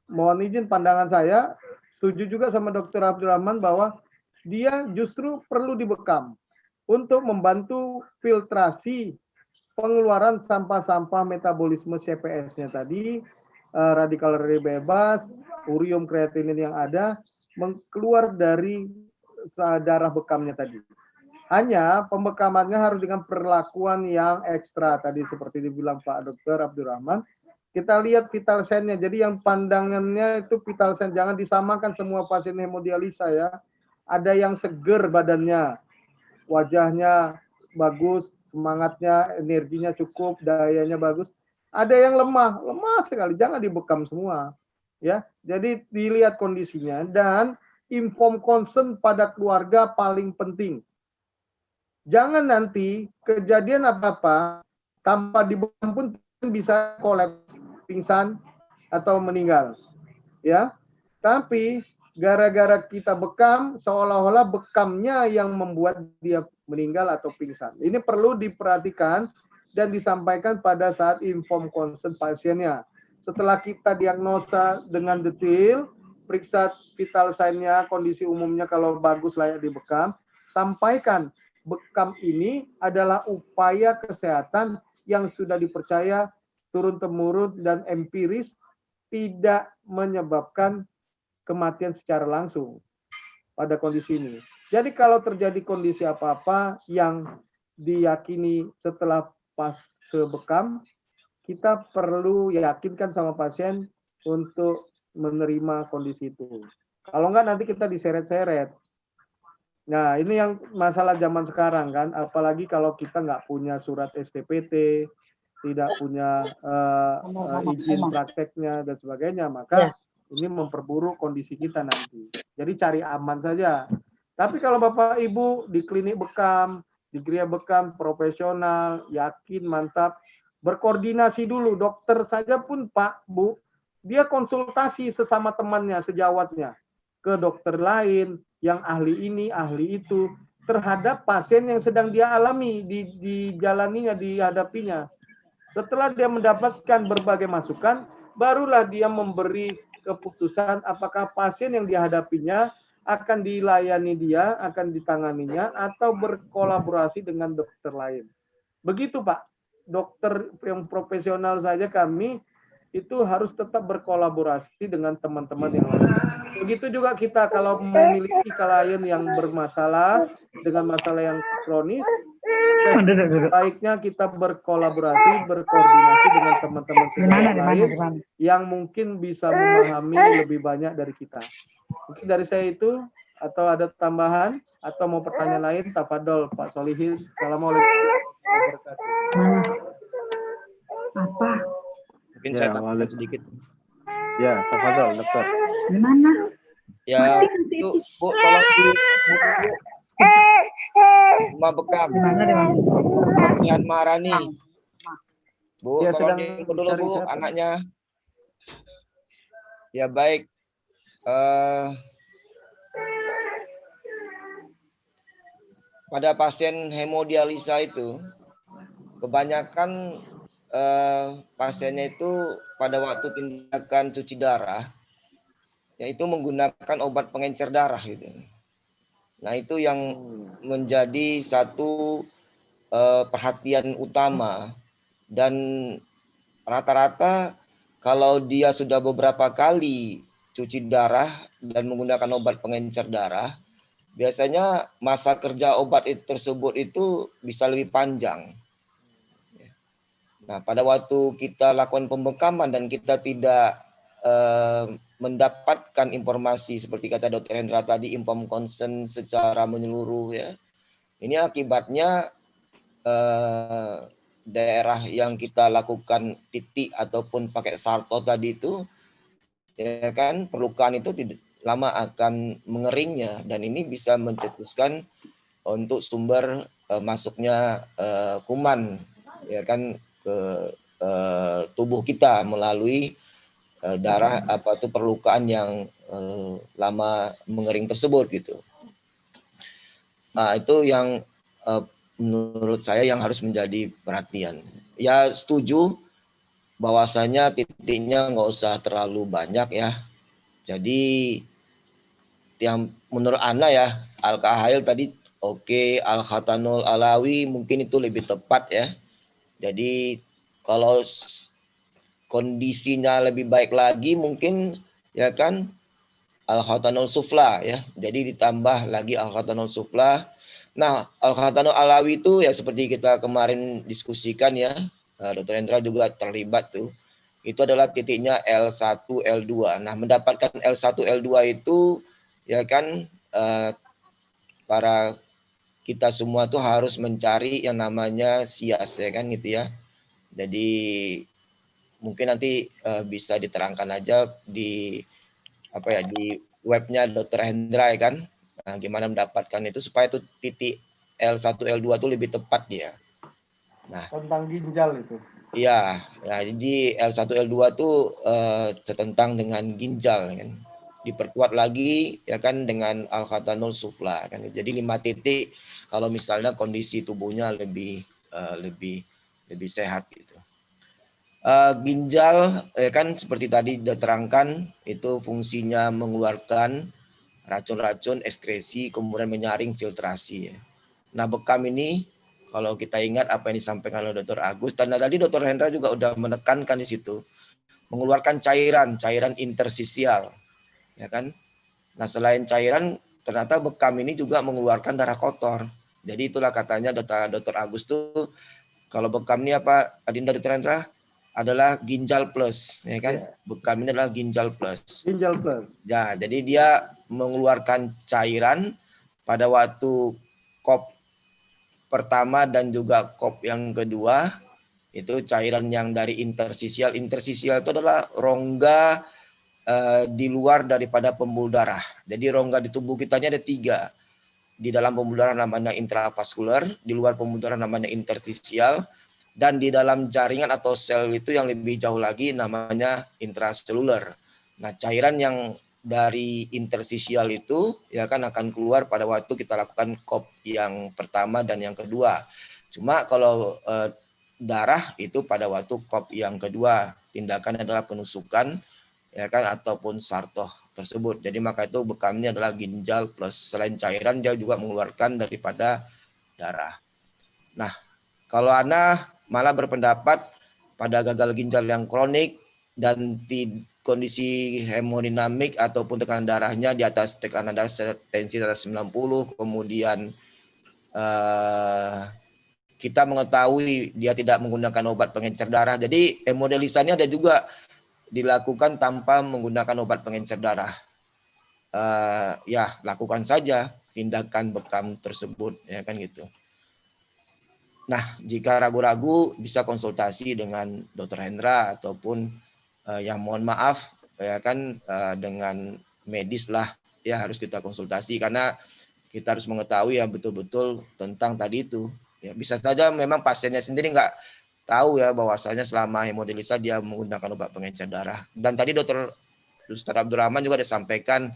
mohon izin pandangan saya, setuju juga sama Dr. Abdurrahman bahwa dia justru perlu dibekam untuk membantu filtrasi pengeluaran sampah-sampah metabolisme CPS-nya tadi, radikal bebas, urium kreatinin yang ada, keluar dari darah bekamnya tadi. Hanya pembekamannya harus dengan perlakuan yang ekstra tadi seperti dibilang Pak Dr. Abdurrahman. Kita lihat vital sign-nya. Jadi yang pandangannya itu vital sign, jangan disamakan semua pasien hemodialisa ya. Ada yang seger badannya, wajahnya bagus, semangatnya, energinya cukup, dayanya bagus. Ada yang lemah sekali, jangan dibekam semua. Ya, jadi dilihat kondisinya dan inform concern pada keluarga paling penting. Jangan nanti kejadian apa-apa tanpa dibekam pun bisa kolaps, pingsan atau meninggal. Ya. Tapi gara-gara kita bekam, seolah-olah bekamnya yang membuat dia meninggal atau pingsan. Ini perlu diperhatikan dan disampaikan pada saat inform consent pasiennya. Setelah kita diagnosa dengan detail, periksa vital sign-nya, kondisi umumnya kalau bagus layak dibekam, sampaikan bekam ini adalah upaya kesehatan yang sudah dipercaya turun-temurun dan empiris tidak menyebabkan kematian secara langsung pada kondisi ini. Jadi kalau terjadi kondisi apa-apa yang diyakini setelah fase bekam, kita perlu yakinkan sama pasien untuk menerima kondisi itu. Kalau enggak nanti kita diseret-seret. Nah ini yang masalah zaman sekarang kan, apalagi kalau kita nggak punya surat STPT, tidak punya izin prakteknya dan sebagainya, maka ini memperburuk kondisi kita nanti. Jadi cari aman saja. Tapi kalau Bapak Ibu di klinik bekam, di geria bekam profesional, yakin, mantap, berkoordinasi dulu. Dokter saja pun Pak, Bu, dia konsultasi sesama temannya, sejawatnya, ke dokter lain, yang ahli ini, ahli itu, terhadap pasien yang sedang dia alami, dijalaninya, dihadapinya. Setelah dia mendapatkan berbagai masukan, barulah dia memberi keputusan apakah pasien yang dihadapinya akan dilayani dia, akan ditanganinya, atau berkolaborasi dengan dokter lain. Begitu Pak, dokter yang profesional saja kami itu harus tetap berkolaborasi dengan teman-teman yang lain. Begitu juga kita kalau memiliki klien yang bermasalah dengan masalah yang kronis, baiknya kita berkolaborasi, berkoordinasi dengan teman-teman lain yang mungkin bisa memahami lebih banyak dari kita. Mungkin dari saya itu, atau ada tambahan, atau mau pertanyaan lain, tafadhol Pak Solihin. Assalamualaikum. Apa? Mungkin saya tambahkan sedikit. Ya, tafadhol dokter. Gimana? Ya, itu Bu, tolong di rumah bekam. Nian Marani. Bu, Ya, tolong sedang diinput dulu Bu, siapa? anaknya. Ya baik. Pada pasien hemodialisa itu, kebanyakan pasiennya itu pada waktu tindakan cuci darah, yaitu menggunakan obat pengencer darah gitu. Nah itu yang menjadi satu perhatian utama, dan rata-rata kalau dia sudah beberapa kali cuci darah dan menggunakan obat pengencer darah, biasanya masa kerja obat tersebut itu bisa lebih panjang. Nah, pada waktu kita lakukan pembekaman dan kita tidak mendapatkan informasi seperti kata Dr. Hendra tadi, inform consent secara menyeluruh ya. Ini akibatnya daerah yang kita lakukan titik ataupun pakai sarto tadi itu ya kan perlukaan itu lama akan mengeringnya, dan ini bisa mencetuskan untuk sumber masuknya kuman ya kan ke tubuh kita melalui darah apa itu perlukaan yang lama mengering tersebut gitu. Nah, itu yang menurut saya yang harus menjadi perhatian. Ya setuju bahwasanya titiknya nggak usah terlalu banyak ya. Jadi yang menurut Ana ya, Al-Kahail tadi oke, Al-Khatanul Alawi mungkin itu lebih tepat ya. Jadi kalau kondisinya lebih baik lagi mungkin ya kan Al-Khatanul Sufla ya. Jadi ditambah lagi Al-Khatanul Sufla. Nah, Al-Khatanul Alawi itu ya seperti kita kemarin diskusikan ya, Dr. Hendra juga terlibat tuh. Itu adalah titiknya L1, L2. Nah, mendapatkan L1, L2 itu ya kan para kita semua tuh harus mencari yang namanya SIAS ya kan gitu ya. Jadi mungkin nanti bisa diterangkan aja di apa ya di webnya Dr. Hendra ya kan. Nah, gimana mendapatkan itu supaya itu titik L1, L2 itu lebih tepat dia. Nah, tentang ginjal itu. Iya, ya, jadi L1, L2 tuh setentang dengan ginjal kan. Diperkuat lagi ya kan dengan Al-Khatanul Sufla kan. Jadi 5 titik kalau misalnya kondisi tubuhnya lebih sehat gitu. Ginjal ya kan seperti tadi diterangkan itu fungsinya mengeluarkan racun-racun ekskresi kemudian menyaring filtrasi ya. Nah, bekam ini kalau kita ingat apa yang disampaikan oleh Dr. Agus dan tadi Dr. Hendra juga udah menekankan di situ mengeluarkan cairan intersisial ya kan. Nah, selain cairan ternyata bekam ini juga mengeluarkan darah kotor. Jadi itulah katanya Dr. Agus tuh kalau bekam ini apa Adinda Dr. Hendra adalah ginjal plus ya kan. Yeah. Bekam ini adalah ginjal plus. Ginjal plus. Ya, jadi dia mengeluarkan cairan pada waktu kop pertama dan juga kop yang kedua itu cairan yang dari intersisial. Intersisial itu adalah rongga di luar daripada pembuluh darah. Jadi rongga di tubuh kita ada 3. Di dalam pembuluh darah namanya intravaskular, di luar pembuluh darah namanya interstisial, dan di dalam jaringan atau sel itu yang lebih jauh lagi namanya intraseluler. Nah, cairan yang dari interstisial itu ya kan akan keluar pada waktu kita lakukan kop yang pertama dan yang kedua. Cuma kalau darah itu pada waktu kop yang kedua, tindakan adalah penusukan ya kan ataupun sartoh tersebut. Jadi maka itu bekamnya adalah ginjal plus selain cairan dia juga mengeluarkan daripada darah. Nah, kalau Ana malah berpendapat pada gagal ginjal yang kronik dan kondisi hemodinamik ataupun tekanan darahnya di atas tekanan darah tensi atas 90, kemudian kita mengetahui dia tidak menggunakan obat pengencer darah. Jadi hemodialisanya ada juga dilakukan tanpa menggunakan obat pengencer darah. Ya lakukan saja tindakan bekam tersebut ya kan gitu. Nah, jika ragu-ragu bisa konsultasi dengan Dr. Hendra ataupun yang mohon maaf ya kan dengan medis lah ya harus kita konsultasi karena kita harus mengetahui ya betul-betul tentang tadi itu. Ya bisa saja memang pasiennya sendiri nggak tahu ya bahwasanya selama hemodialisa dia menggunakan obat pengencer darah. Dan tadi Dr. Abdurrahman juga disampaikan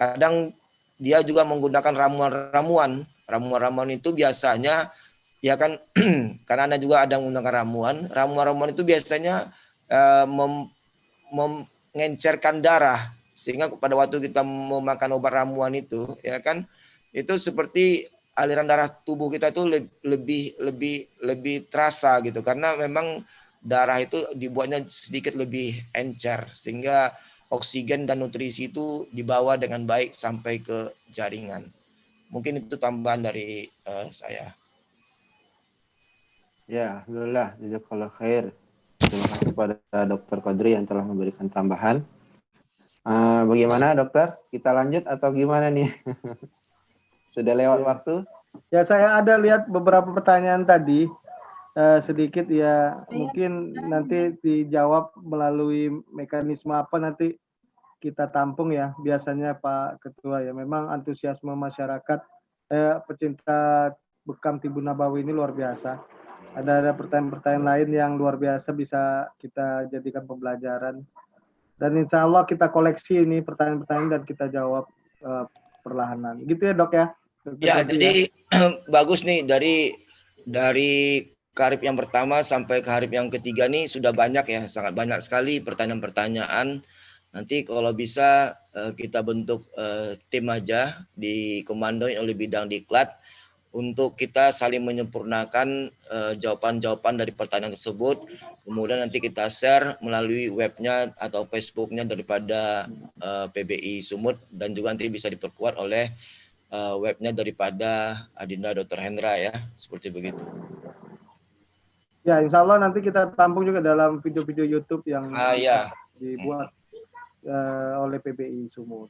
kadang dia juga menggunakan ramuan-ramuan. Ramuan-ramuan itu biasanya ya kan karena Anda juga ada menggunakan ramuan. Ramuan-ramuan itu biasanya mengencerkan darah sehingga pada waktu kita memakan obat ramuan itu ya kan itu seperti aliran darah tubuh kita itu lebih terasa gitu karena memang darah itu dibuatnya sedikit lebih encer sehingga oksigen dan nutrisi itu dibawa dengan baik sampai ke jaringan. Mungkin itu tambahan dari saya. Ya, alhamdulillah, jazakallah khair Terima kasih kepada Dr. Kodri yang telah memberikan tambahan. Bagaimana dokter? Kita lanjut atau gimana nih? Sudah lewat waktu? Ya, saya ada lihat beberapa pertanyaan tadi. Sedikit ya, mungkin nanti dijawab melalui mekanisme apa nanti kita tampung ya. Biasanya Pak Ketua ya, memang antusiasme masyarakat pecinta bekam Tibu Nabawi ini luar biasa. Ada pertanyaan-pertanyaan lain yang luar biasa bisa kita jadikan pembelajaran. Dan insya Allah kita koleksi ini pertanyaan-pertanyaan dan kita jawab perlahanan. Gitu ya dok ya? Ya, jadi bagus nih dari karib yang pertama sampai ke karib yang ketiga nih sudah banyak ya, sangat banyak sekali pertanyaan-pertanyaan. Nanti kalau bisa kita bentuk tim aja dikomandoi oleh bidang diklat untuk kita saling menyempurnakan jawaban-jawaban dari pertanyaan tersebut. Kemudian nanti kita share melalui webnya atau Facebooknya daripada PBI Sumut, dan juga nanti bisa diperkuat oleh webnya daripada Adinda Dr. Hendra ya, seperti begitu. Ya, insya Allah nanti kita tampung juga dalam video-video YouTube yang dibuat oleh PBI Sumut.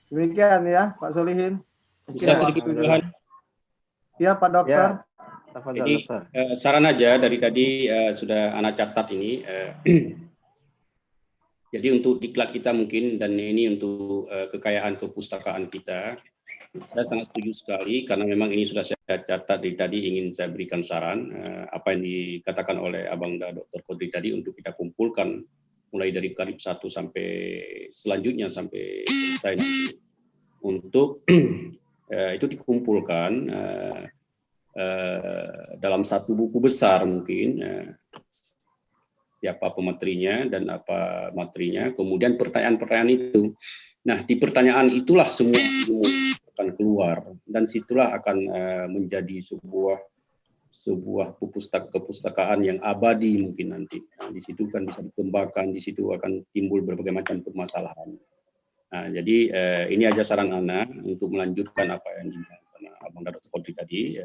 Demikian ya, Pak Solihin. Bisa sedikit tambahan? Ya, Pak Dokter. Ya, jadi saran aja dari tadi sudah anak catat ini. Jadi untuk diklat kita mungkin, dan ini untuk kekayaan kepustakaan kita, saya sangat setuju sekali karena memang ini sudah saya catat dari tadi, ingin saya berikan saran apa yang dikatakan oleh Abang Dr. Kodri tadi untuk kita kumpulkan mulai dari karib 1 sampai selanjutnya sampai selesai nanti. Untuk itu dikumpulkan dalam satu buku besar mungkin, siapa pematerinya dan apa materinya, kemudian pertanyaan-pertanyaan itu. Nah, di pertanyaan itulah semua ilmu akan keluar, dan situlah akan menjadi sebuah kepustakaan yang abadi mungkin nanti. Nah, di situ kan bisa dikembangkan, di situ akan timbul berbagai macam permasalahan. Nah, jadi ini aja saran Ana untuk melanjutkan apa yang disampaikan Abang Dr. Kodri tadi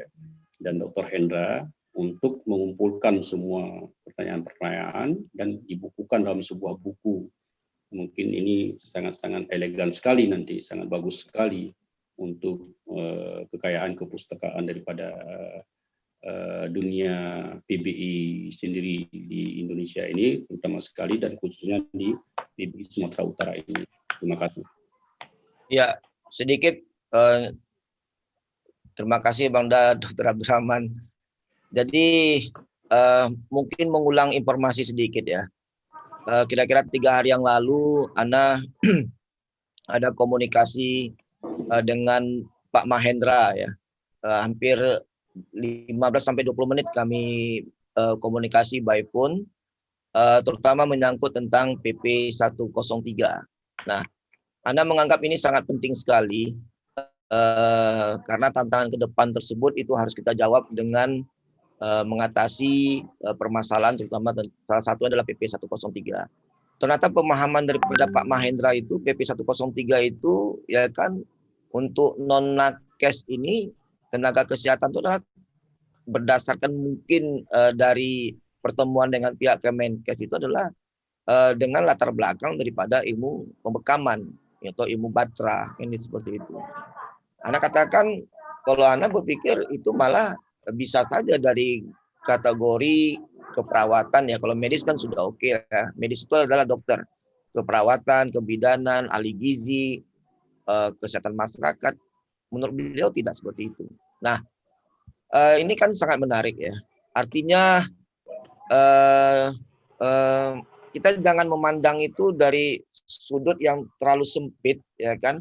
dan Dr. Hendra, untuk mengumpulkan semua pertanyaan-pertanyaan dan dibukukan dalam sebuah buku. Mungkin ini sangat-sangat elegan sekali nanti, sangat bagus sekali untuk kekayaan kepustakaan daripada dunia PBI sendiri di Indonesia ini, terutama sekali dan khususnya di PBI Sumatera Utara ini. Terima kasih. Ya, sedikit terima kasih Bang Dr. Abdurrahman. Jadi mungkin mengulang informasi sedikit ya. Kira-kira 3 hari yang lalu Ana ada komunikasi dengan Pak Mahendra ya. Hampir 15 sampai 20 menit kami komunikasi by phone, terutama menyangkut tentang PP 103. Nah, Ana menganggap ini sangat penting sekali karena tantangan ke depan tersebut itu harus kita jawab dengan mengatasi permasalahan, terutama salah satu adalah PP 103. Ternyata pemahaman daripada Pak Mahendra itu PP 103 itu ya kan untuk non nakes ini, tenaga kesehatan itu adalah berdasarkan mungkin dari pertemuan dengan pihak Kemenkes itu adalah dengan latar belakang daripada ilmu pembekaman atau ilmu batra, ini seperti itu. Ana katakan kalau Ana berpikir itu malah bisa saja dari kategori keperawatan ya. Kalau medis kan sudah oke ya. Medis itu adalah dokter, keperawatan, kebidanan, ahli gizi, kesehatan masyarakat. Menurut beliau tidak seperti itu. Nah, ini kan sangat menarik ya. Artinya kita jangan memandang itu dari sudut yang terlalu sempit ya kan.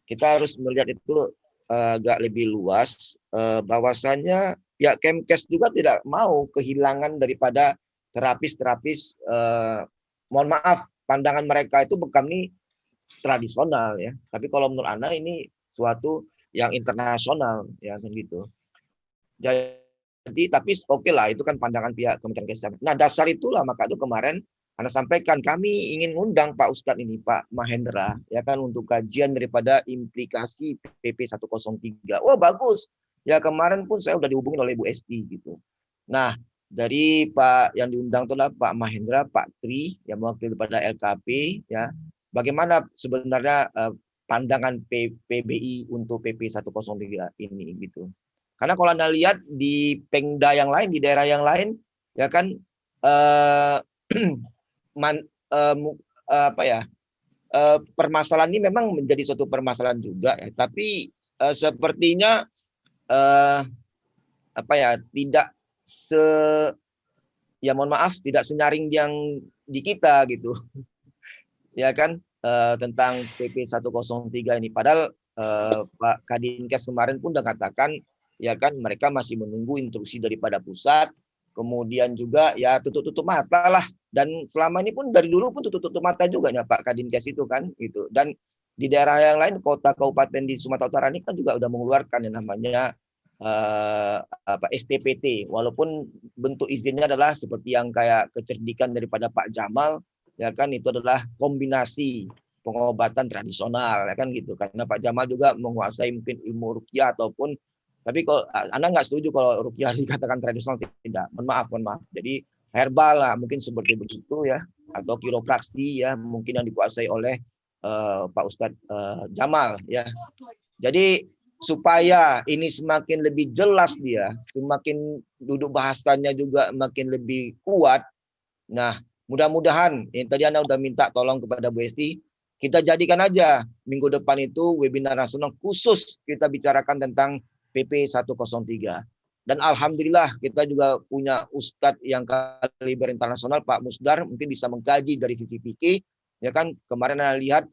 Kita harus melihat itu agak lebih luas, bahwasanya pihak Kemkes juga tidak mau kehilangan daripada terapis-terapis, mohon maaf, pandangan mereka itu bekam ini tradisional ya. Tapi kalau menurut Ana ini suatu yang internasional ya kan gitu. Jadi tapi oke lah, itu kan pandangan pihak Kementerian Kesehatan. Nah, dasar itulah maka itu kemarin Ana sampaikan kami ingin undang Pak Ustadz ini, Pak Mahendra, ya kan, untuk kajian daripada implikasi PP 103. Wah bagus. Ya kemarin pun saya udah dihubungi oleh Bu Esti gitu. Nah, dari Pak yang diundang itu adalah Pak Mahendra, Pak Tri yang mewakili pada LKP ya. Bagaimana sebenarnya pandangan PBI untuk PP 103 ini gitu. Karena kalau Anda lihat di Pengda yang lain, di daerah yang lain ya kan permasalahan ini memang menjadi suatu permasalahan juga ya, tapi sepertinya tidak mohon maaf, tidak senyaring yang di kita gitu. Ya kan, tentang PP 103 ini. Padahal Pak Kadinkes kemarin pun udah katakan, ya kan, mereka masih menunggu instruksi daripada pusat, kemudian juga ya tutup-tutup mata lah. Dan selama ini pun dari dulu pun tutup-tutup mata juga ya Pak Kadinkes itu kan, gitu. Dan di daerah yang lain, kota kabupaten di Sumatera Utara ini kan juga udah mengeluarkan yang namanya STPT, walaupun bentuk izinnya adalah seperti yang kayak kecerdikan daripada Pak Jamal, ya kan, itu adalah kombinasi pengobatan tradisional, ya kan gitu. Karena Pak Jamal juga menguasai mungkin ilmu ruqyah ataupun, tapi kalau Anda nggak setuju kalau ruqyah dikatakan tradisional, tidak. Mohon maaf. Jadi herbal lah, mungkin seperti begitu ya, atau kiropraksi ya, mungkin yang dikuasai oleh Pak Ustadz Jamal ya. Jadi supaya ini semakin lebih jelas dia, semakin duduk bahasanya juga makin lebih kuat. Nah, mudah-mudahan yang tadi Anda udah minta tolong kepada Bu Esti, kita jadikan aja minggu depan itu webinar nasional khusus kita bicarakan tentang PP 103. Dan alhamdulillah kita juga punya Ustadz yang kaliber internasional, Pak Musdar, mungkin bisa mengkaji dari sisi fikih, ya kan. Kemarin Anda lihat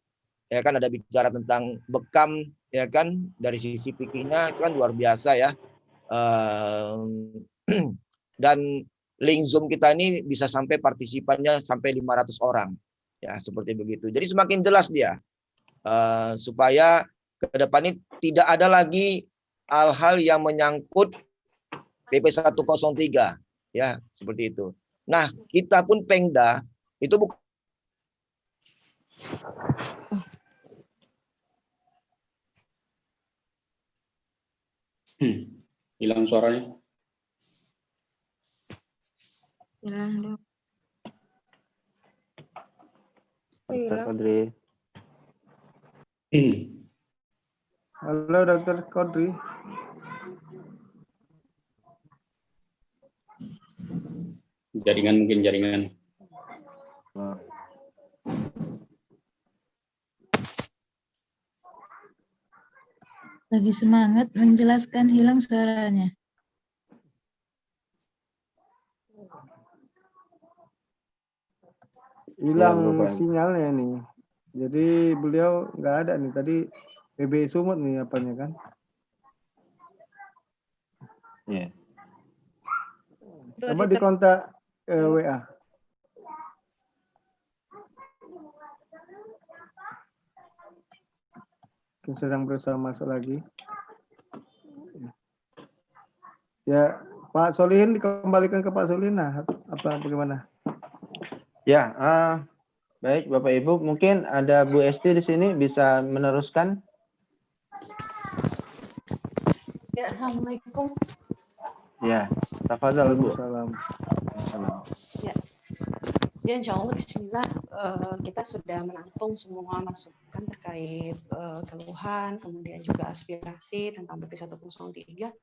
ya kan ada bicara tentang bekam, ya kan, dari sisi fikihnya kan luar biasa ya. Dan link Zoom kita ini bisa sampai partisipannya sampai 500 orang ya, seperti begitu. Jadi semakin jelas dia supaya ke depan ini tidak ada lagi hal-hal yang menyangkut PP 103 ya, seperti itu. Nah, kita pun Pengda itu bukan hilang suaranya. Hilang. Dr. Kodri. Halo Dr. Kodri. Jaringan. Lagi semangat menjelaskan, hilang suaranya. Hilang sinyalnya nih. Jadi beliau nggak ada nih. Tadi PBI Sumut nih apanya kan. Iya. Coba dikontak WA. Sedang berusaha masuk lagi. Ya, Pak Solihin dikembalikan ke Pak Solihin. Nah, apa bagaimana? Ya, baik Bapak Ibu, mungkin ada Bu Esti di sini bisa meneruskan. Ya, Assalamualaikum. Ya, tafadhal Bu. Ya, insya Allah bismillah kita sudah menampung semua masukan terkait keluhan, kemudian juga aspirasi tentang PP 103,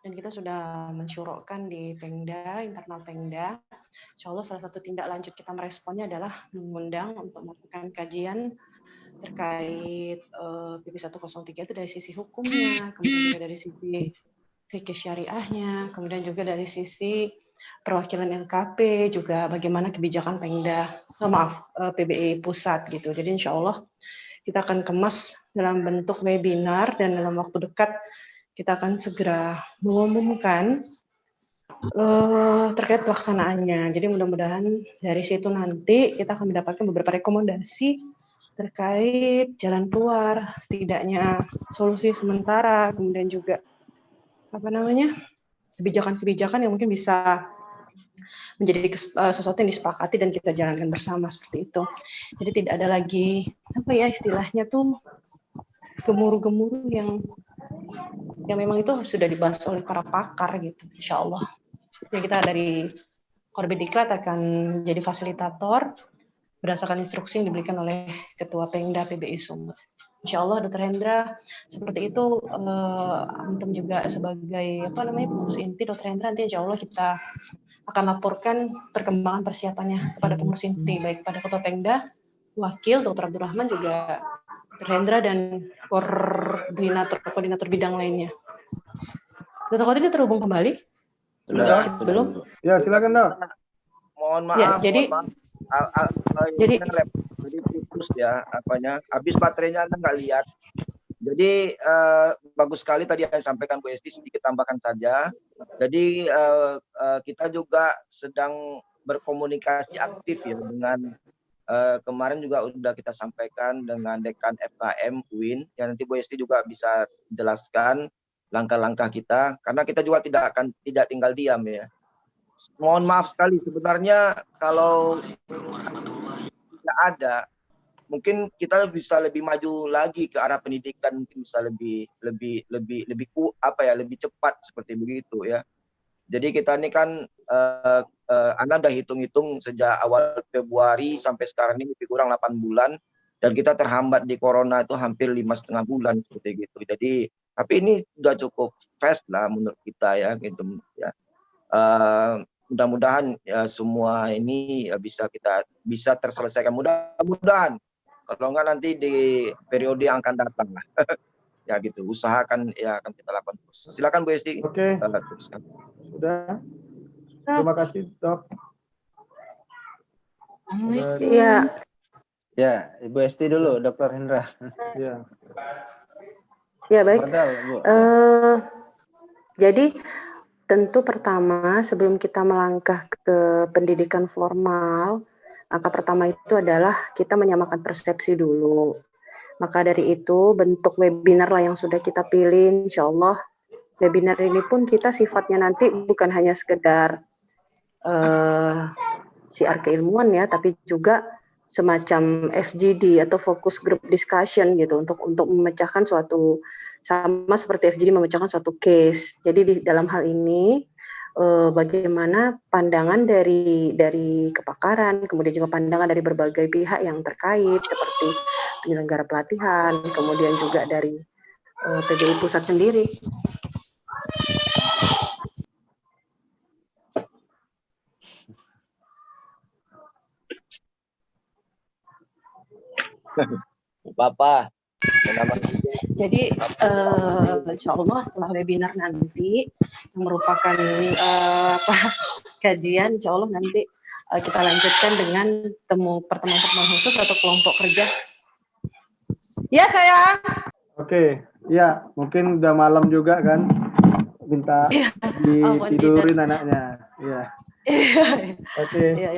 dan kita sudah mensyurokkan di Pengda, internal Pengda. Insya Allah salah satu tindak lanjut kita meresponnya adalah mengundang untuk melakukan kajian terkait PP 103 itu dari sisi hukumnya, kemudian juga dari sisi fikih syariahnya, kemudian juga dari sisi perwakilan LKP, juga bagaimana kebijakan Pengda, PBI pusat gitu. Jadi insya Allah kita akan kemas dalam bentuk webinar dan dalam waktu dekat kita akan segera mengumumkan terkait pelaksanaannya. Jadi mudah-mudahan dari situ nanti kita akan mendapatkan beberapa rekomendasi terkait jalan keluar, setidaknya solusi sementara, kemudian juga kebijakan-kebijakan yang mungkin bisa menjadi sesuatu yang disepakati dan kita jalankan bersama seperti itu. Jadi tidak ada lagi istilahnya tuh gemuruh-gemuruh yang memang itu sudah dibahas oleh para pakar gitu, insya Allah. Jadi kita dari Korbidiklat akan jadi fasilitator berdasarkan instruksi yang diberikan oleh Ketua Pengda PBI Sumut. Insya Allah Dr. Hendra seperti itu. Antum juga sebagai pengurus inti Dr. Hendra, nanti Insya Allah kita akan laporkan perkembangan persiapannya kepada pengurus inti, baik pada Ketua Pengda, Wakil Dr. Abdurrahman, juga Dr. Hendra dan koordinator bidang lainnya. Dr. Khotib terhubung kembali? Sudah, belum? Ya, silakan Dok. Mohon maaf. Ya, jadi jadi putus ya habis baterainya Anda nggak lihat. Jadi bagus sekali tadi yang disampaikan Bu Esti, sedikit tambahkan saja. Jadi kita juga sedang berkomunikasi aktif ya dengan kemarin juga sudah kita sampaikan dengan Dekan FKM UIN, yang nanti Bu Esti juga bisa jelaskan langkah-langkah kita, karena kita juga tidak tinggal diam ya. Mohon maaf sekali, sebenarnya kalau tidak ada, mungkin kita bisa lebih maju lagi ke arah pendidikan, mungkin bisa lebih cepat seperti begitu ya. Jadi kita ini kan Anda udah hitung-hitung sejak awal Februari sampai sekarang ini lebih kurang 8 bulan, dan kita terhambat di corona itu hampir 5,5 bulan seperti gitu. Jadi tapi ini sudah cukup fast lah menurut kita ya gitu ya. Mudah-mudahan ya semua ini bisa terselesaikan, mudah-mudahan. Kalau enggak nanti di periode yang akan datang lah. Ya gitu, usahakan ya akan kita lakukan terus. Silakan Bu Esti. Oke. Sudah. Terima kasih Dok. Iya. Ya, Ibu Esti dulu, Dr. Hendra. Ya. Ya baik. Padahal, Bu. Jadi tentu pertama sebelum kita melangkah ke pendidikan formal, langkah pertama itu adalah kita menyamakan persepsi dulu. Maka dari itu bentuk webinar lah yang sudah kita pilih, insya Allah webinar ini pun kita sifatnya nanti bukan hanya sekedar siar keilmuan ya, tapi juga semacam FGD atau focus group discussion gitu untuk memecahkan suatu, sama seperti FGD memecahkan suatu case. Jadi di dalam hal ini bagaimana pandangan dari kepakaran, kemudian juga pandangan dari berbagai pihak yang terkait seperti penyelenggara pelatihan, kemudian juga dari PBI pusat sendiri. Bapak. Jadi insya Allah setelah webinar nanti yang merupakan kajian, insya Allah nanti kita lanjutkan dengan pertemuan khusus atau kelompok kerja. Ya sayang. Oke, ya mungkin udah malam juga kan, minta ditidurin anaknya. Iya. Oke. Iya,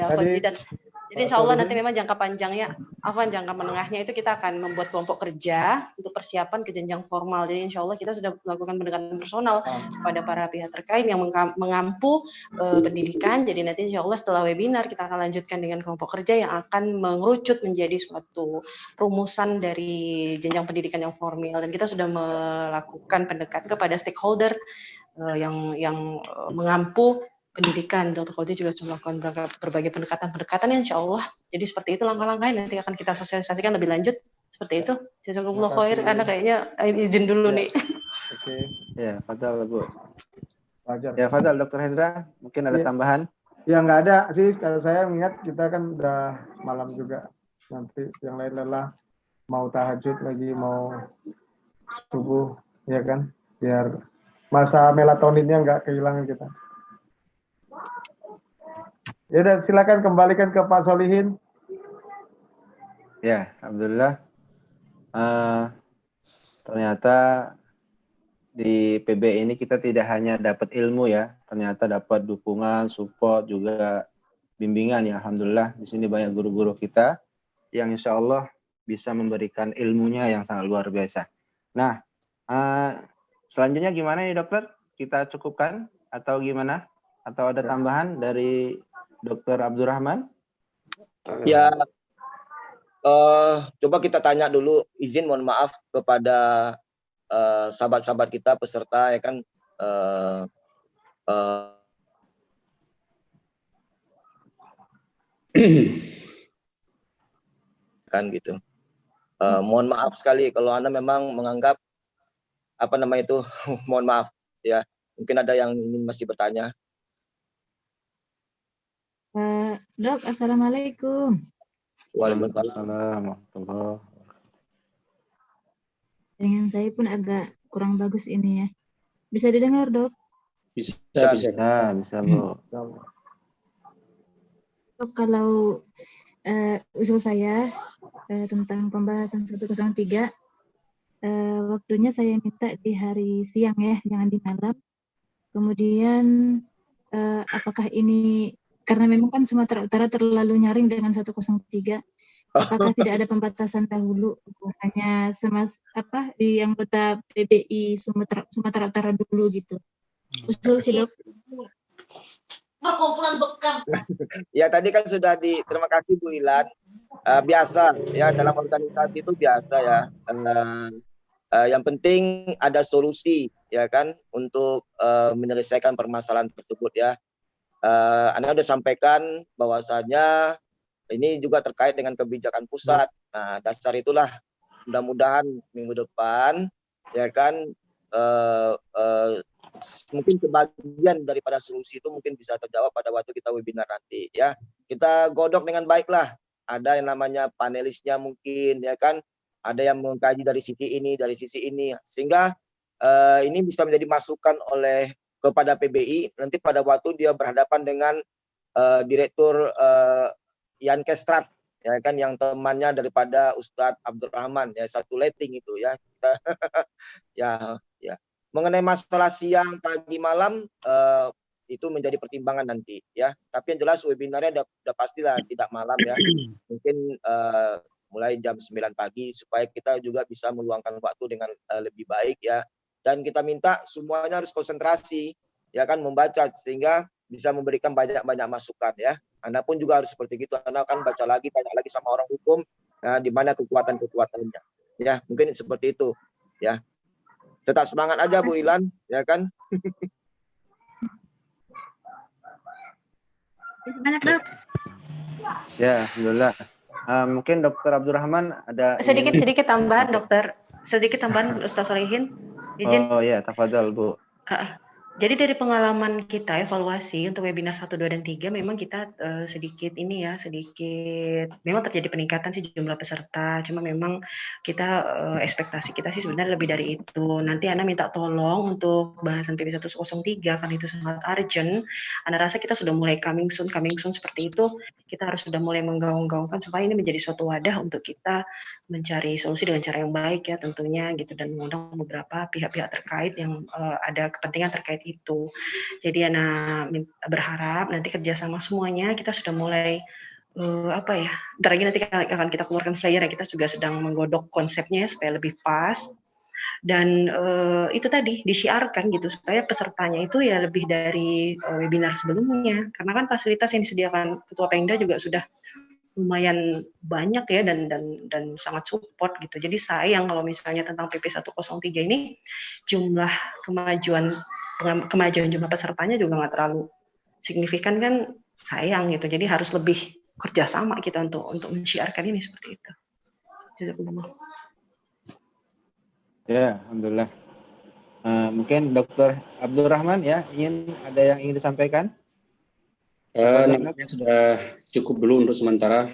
jadi insya Allah nanti memang jangka panjangnya, jangka menengahnya itu kita akan membuat kelompok kerja untuk persiapan ke jenjang formal. Jadi insya Allah kita sudah melakukan pendekatan personal kepada para pihak terkait yang mengampu pendidikan. Jadi nanti insya Allah setelah webinar kita akan lanjutkan dengan kelompok kerja yang akan mengerucut menjadi suatu rumusan dari jenjang pendidikan yang formal. Dan kita sudah melakukan pendekatan kepada stakeholder yang mengampu pendidikan. Dr. Khotib juga sudah melakukan berbagai pendekatan insya Allah. Jadi seperti itu langkah-langkahnya nanti akan kita sosialisasikan lebih lanjut seperti itu. Jazakumullah khair. Anda kayaknya izin dulu nih. Oke. Ya, Fadal Bu. Wajar. Ya, Fadal Dr. Hendra, mungkin ada tambahan? Ya nggak ada sih, kalau saya mengingat kita kan udah malam juga. Nanti yang lain lelah, mau tahajud lagi, mau subuh, ya kan? Biar masa melatoninnya nggak kehilangan kita. Ya udah, silakan kembalikan ke Pak Solihin. Ya, alhamdulillah. Ternyata di PB ini kita tidak hanya dapat ilmu ya, ternyata dapat dukungan, support, juga bimbingan ya. Alhamdulillah di sini banyak guru-guru kita yang insya Allah bisa memberikan ilmunya yang sangat luar biasa. Nah, selanjutnya gimana nih dokter? Kita cukupkan atau gimana? Atau ada tambahan dari Dr. Abdurrahman? Ya, coba kita tanya dulu, izin mohon maaf kepada sahabat-sahabat kita peserta ya kan, Kan gitu. Mohon maaf sekali kalau Anda memang menganggap apa nama itu mohon maaf ya. Mungkin ada yang ingin masih bertanya. Dok, Assalamualaikum. Waalaikumsalam. Dengan saya pun agak kurang bagus ini ya. Bisa didengar, Dok? Bisa, Bu. Dok, kalau usul saya tentang pembahasan 103, waktunya saya minta di hari siang ya, jangan di malam. Kemudian apakah ini, karena memang kan Sumatera Utara terlalu nyaring dengan 103, apakah tidak ada pembatasan dahulu, hanya di anggota PBI Sumatera Utara dulu gitu. Usul sih, Dok. Perkumpulan bekam. Ya tadi kan sudah terima kasih Bu Ilan. Biasa ya dalam organisasi itu biasa ya. Yang penting ada solusi ya kan untuk menyelesaikan permasalahan tersebut ya. Anda sudah sampaikan bahwasanya ini juga terkait dengan kebijakan pusat. Nah, dasar itulah mudah-mudahan minggu depan ya kan mungkin sebagian daripada solusi itu mungkin bisa terjawab pada waktu kita webinar nanti ya. Kita godok dengan baiklah. Ada yang namanya panelisnya mungkin ya kan. Ada yang mengkaji dari sisi ini, dari sisi ini, sehingga ini bisa menjadi masukan kepada PBI nanti pada waktu dia berhadapan dengan Direktur Yan Kestrat ya kan, yang temannya daripada Ustadz Abdurrahman ya, satu letting itu ya. Ya. Mengenai masalah siang, pagi, malam itu menjadi pertimbangan nanti ya. Tapi yang jelas webinarnya udah pastilah tidak malam ya. Mungkin mulai jam 9 pagi supaya kita juga bisa meluangkan waktu dengan lebih baik ya. Dan kita minta semuanya harus konsentrasi ya kan, membaca sehingga bisa memberikan banyak-banyak masukan ya. Anda pun juga harus seperti itu. Anda akan baca lagi banyak lagi sama orang hukum di mana kekuatan-kekuatannya. Ya, mungkin seperti itu ya. Tetap semangat aja Bu Ilan ya kan. Banyak, Dok. Ya, alhamdulillah. Mungkin Dokter Abdurrahman ada sedikit tambahan, Dokter. Sedikit tambahan, Ustaz Solihin. Izin. Oh ya, tafadhol Bu. Jadi dari pengalaman kita evaluasi untuk webinar 1, 2, dan 3 memang kita sedikit memang terjadi peningkatan sih jumlah peserta, cuma memang kita ekspektasi kita sih sebenarnya lebih dari itu. Nanti Ana minta tolong untuk bahasan PP 103 karena itu sangat urgent. Ana rasa kita sudah mulai coming soon seperti itu. Kita harus sudah mulai menggaung-gaungkan supaya ini menjadi suatu wadah untuk kita mencari solusi dengan cara yang baik ya tentunya gitu, dan mengundang beberapa pihak-pihak terkait yang ada kepentingan terkait itu. Jadi Ana berharap nanti kerjasama semuanya kita sudah mulai ntar lagi nanti akan kita keluarkan flyer ya, kita juga sedang menggodok konsepnya supaya lebih pas. Dan itu tadi disiarkan gitu supaya pesertanya itu ya lebih dari webinar sebelumnya, karena kan fasilitas yang disediakan Ketua Pengda juga sudah lumayan banyak ya dan sangat support gitu. Jadi sayang kalau misalnya tentang PP 103 ini jumlah kemajuan jumlah pesertanya juga nggak terlalu signifikan kan, sayang gitu. Jadi harus lebih kerjasama kita untuk mensiarkan ini seperti itu. Jazakumullah. Ya, alhamdulillah. Mungkin Dokter Abdurrahman ya, ada yang ingin disampaikan? Nampaknya sudah cukup dulu untuk sementara,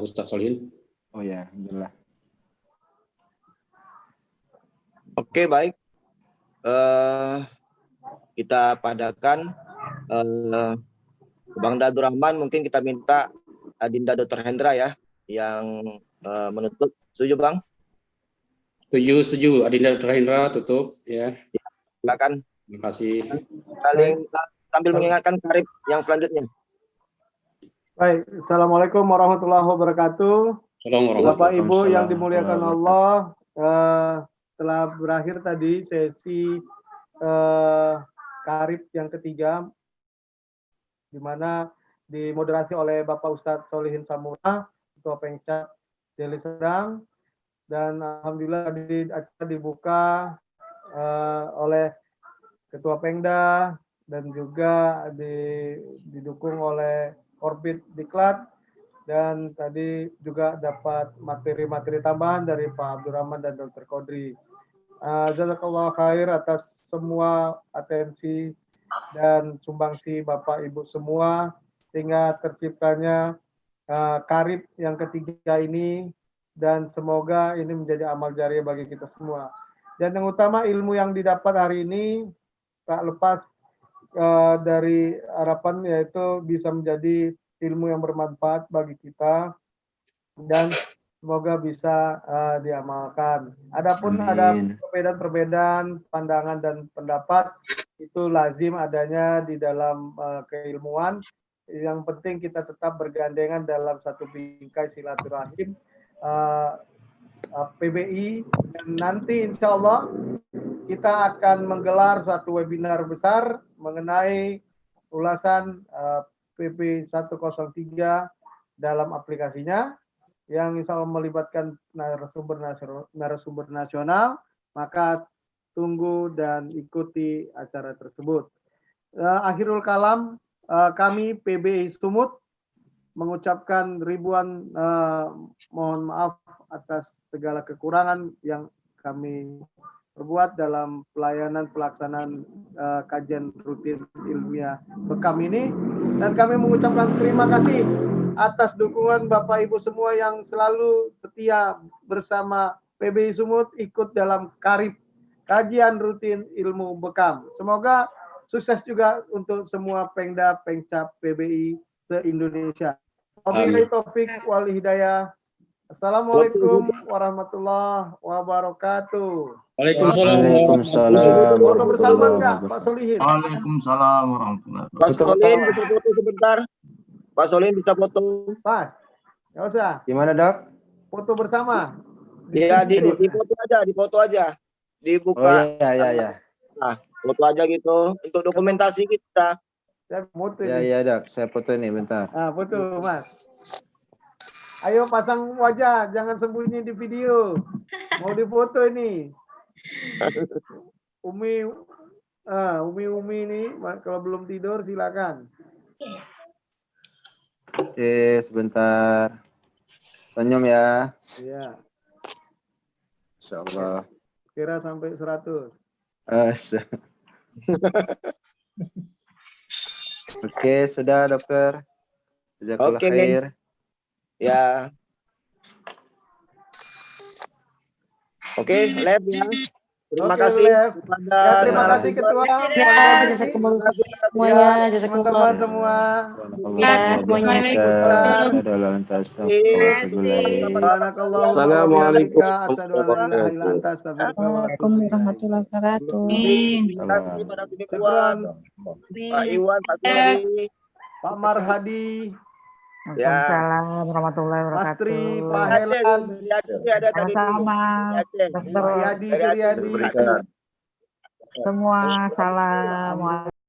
Ustaz Solihin. Oh ya, alhamdulillah. Oke, baik. Kita padakan Bang Abdurrahman, mungkin kita minta Adinda Dr. Hendra ya yang menutup. Setuju, Bang? Setuju. Adinda Dr. Hendra tutup ya. Silakan. Terima kasih. Sambil mengingatkan Karib yang selanjutnya. Baik, Assalamualaikum warahmatullahi wabarakatuh. Bapak Ibu yang dimuliakan Allah, telah berakhir tadi sesi Karib yang ketiga, di mana dimoderasi oleh Bapak Ustadz Solihin Samura, Ketua Pengcat Deli Serdang, dan alhamdulillah di acara dibuka oleh Ketua Pengda dan juga didukung oleh Orbit Diklat dan tadi juga dapat materi-materi tambahan dari Pak Abdurrahman dan Dr. Kodri. Jazakallah khair atas semua atensi dan sumbangsi Bapak Ibu semua sehingga terciptanya karib yang ketiga ini, dan semoga ini menjadi amal jariah bagi kita semua. Dan yang utama ilmu yang didapat hari ini tak lepas dari harapan yaitu bisa menjadi ilmu yang bermanfaat bagi kita dan semoga bisa diamalkan. Adapun ada perbedaan-perbedaan pandangan dan pendapat itu lazim adanya di dalam keilmuan. Yang penting kita tetap bergandengan dalam satu bingkai silaturahim PBI, dan nanti insya Allah kita akan menggelar satu webinar besar mengenai ulasan PP 103 dalam aplikasinya yang insya Allah melibatkan narasumber nasional, maka tunggu dan ikuti acara tersebut. Akhirul kalam, kami PBI Sumut mengucapkan ribuan mohon maaf atas segala kekurangan yang kami perbuat dalam pelayanan pelaksanaan kajian rutin ilmiah bekam ini, dan kami mengucapkan terima kasih atas dukungan Bapak Ibu semua yang selalu setia bersama PBI Sumut ikut dalam karib kajian rutin ilmu bekam. Semoga sukses juga untuk semua Pengda Pengcap PBI se-Indonesia. Wabillahi taufik wal hidayah. Assalamualaikum warahmatullahi wabarakatuh. Waalaikumsalam. Foto bersama enggak, Pak Solihin? Waalaikumsalam warahmatullahi wabarakatuh. Pak Solin bisa foto sebentar. Pak Solin bisa foto. Pas. Enggak usah. Gimana, Dok? Foto bersama. Iya, di foto aja. Dibuka. Oh iya. Nah, foto aja gitu untuk dokumentasi kita. Saya foto Ya, ini. ya, Dok. Saya foto ini bentar. Nah, foto, Mas. Ayo pasang wajah, jangan sembunyi di video. Mau difoto ini. Umi ini kalau belum tidur silakan. Oke, sebentar. Senyum ya. Iya. Insyaallah. Kira sampai 100. Oke, sudah dokter. Jazakallah Oke, khair. Ya. Oke, lab ya. Terima Oke, kasih Lef. kepada Ya, terima kasih Ketua. Ya, jazakumullah semuanya, Ya, jazakumullah. teman-teman semua. Ya, semuanya. Assalamualaikum warahmatullahi wabarakatuh. Pak Iwan, Pak Suri, Pak Marhadi. Waalaikumsalam warahmatullahi wabarakatuh. Pastri, Pak Helan. Sama-sama. Pak Yadi Suryadi. Semua salam.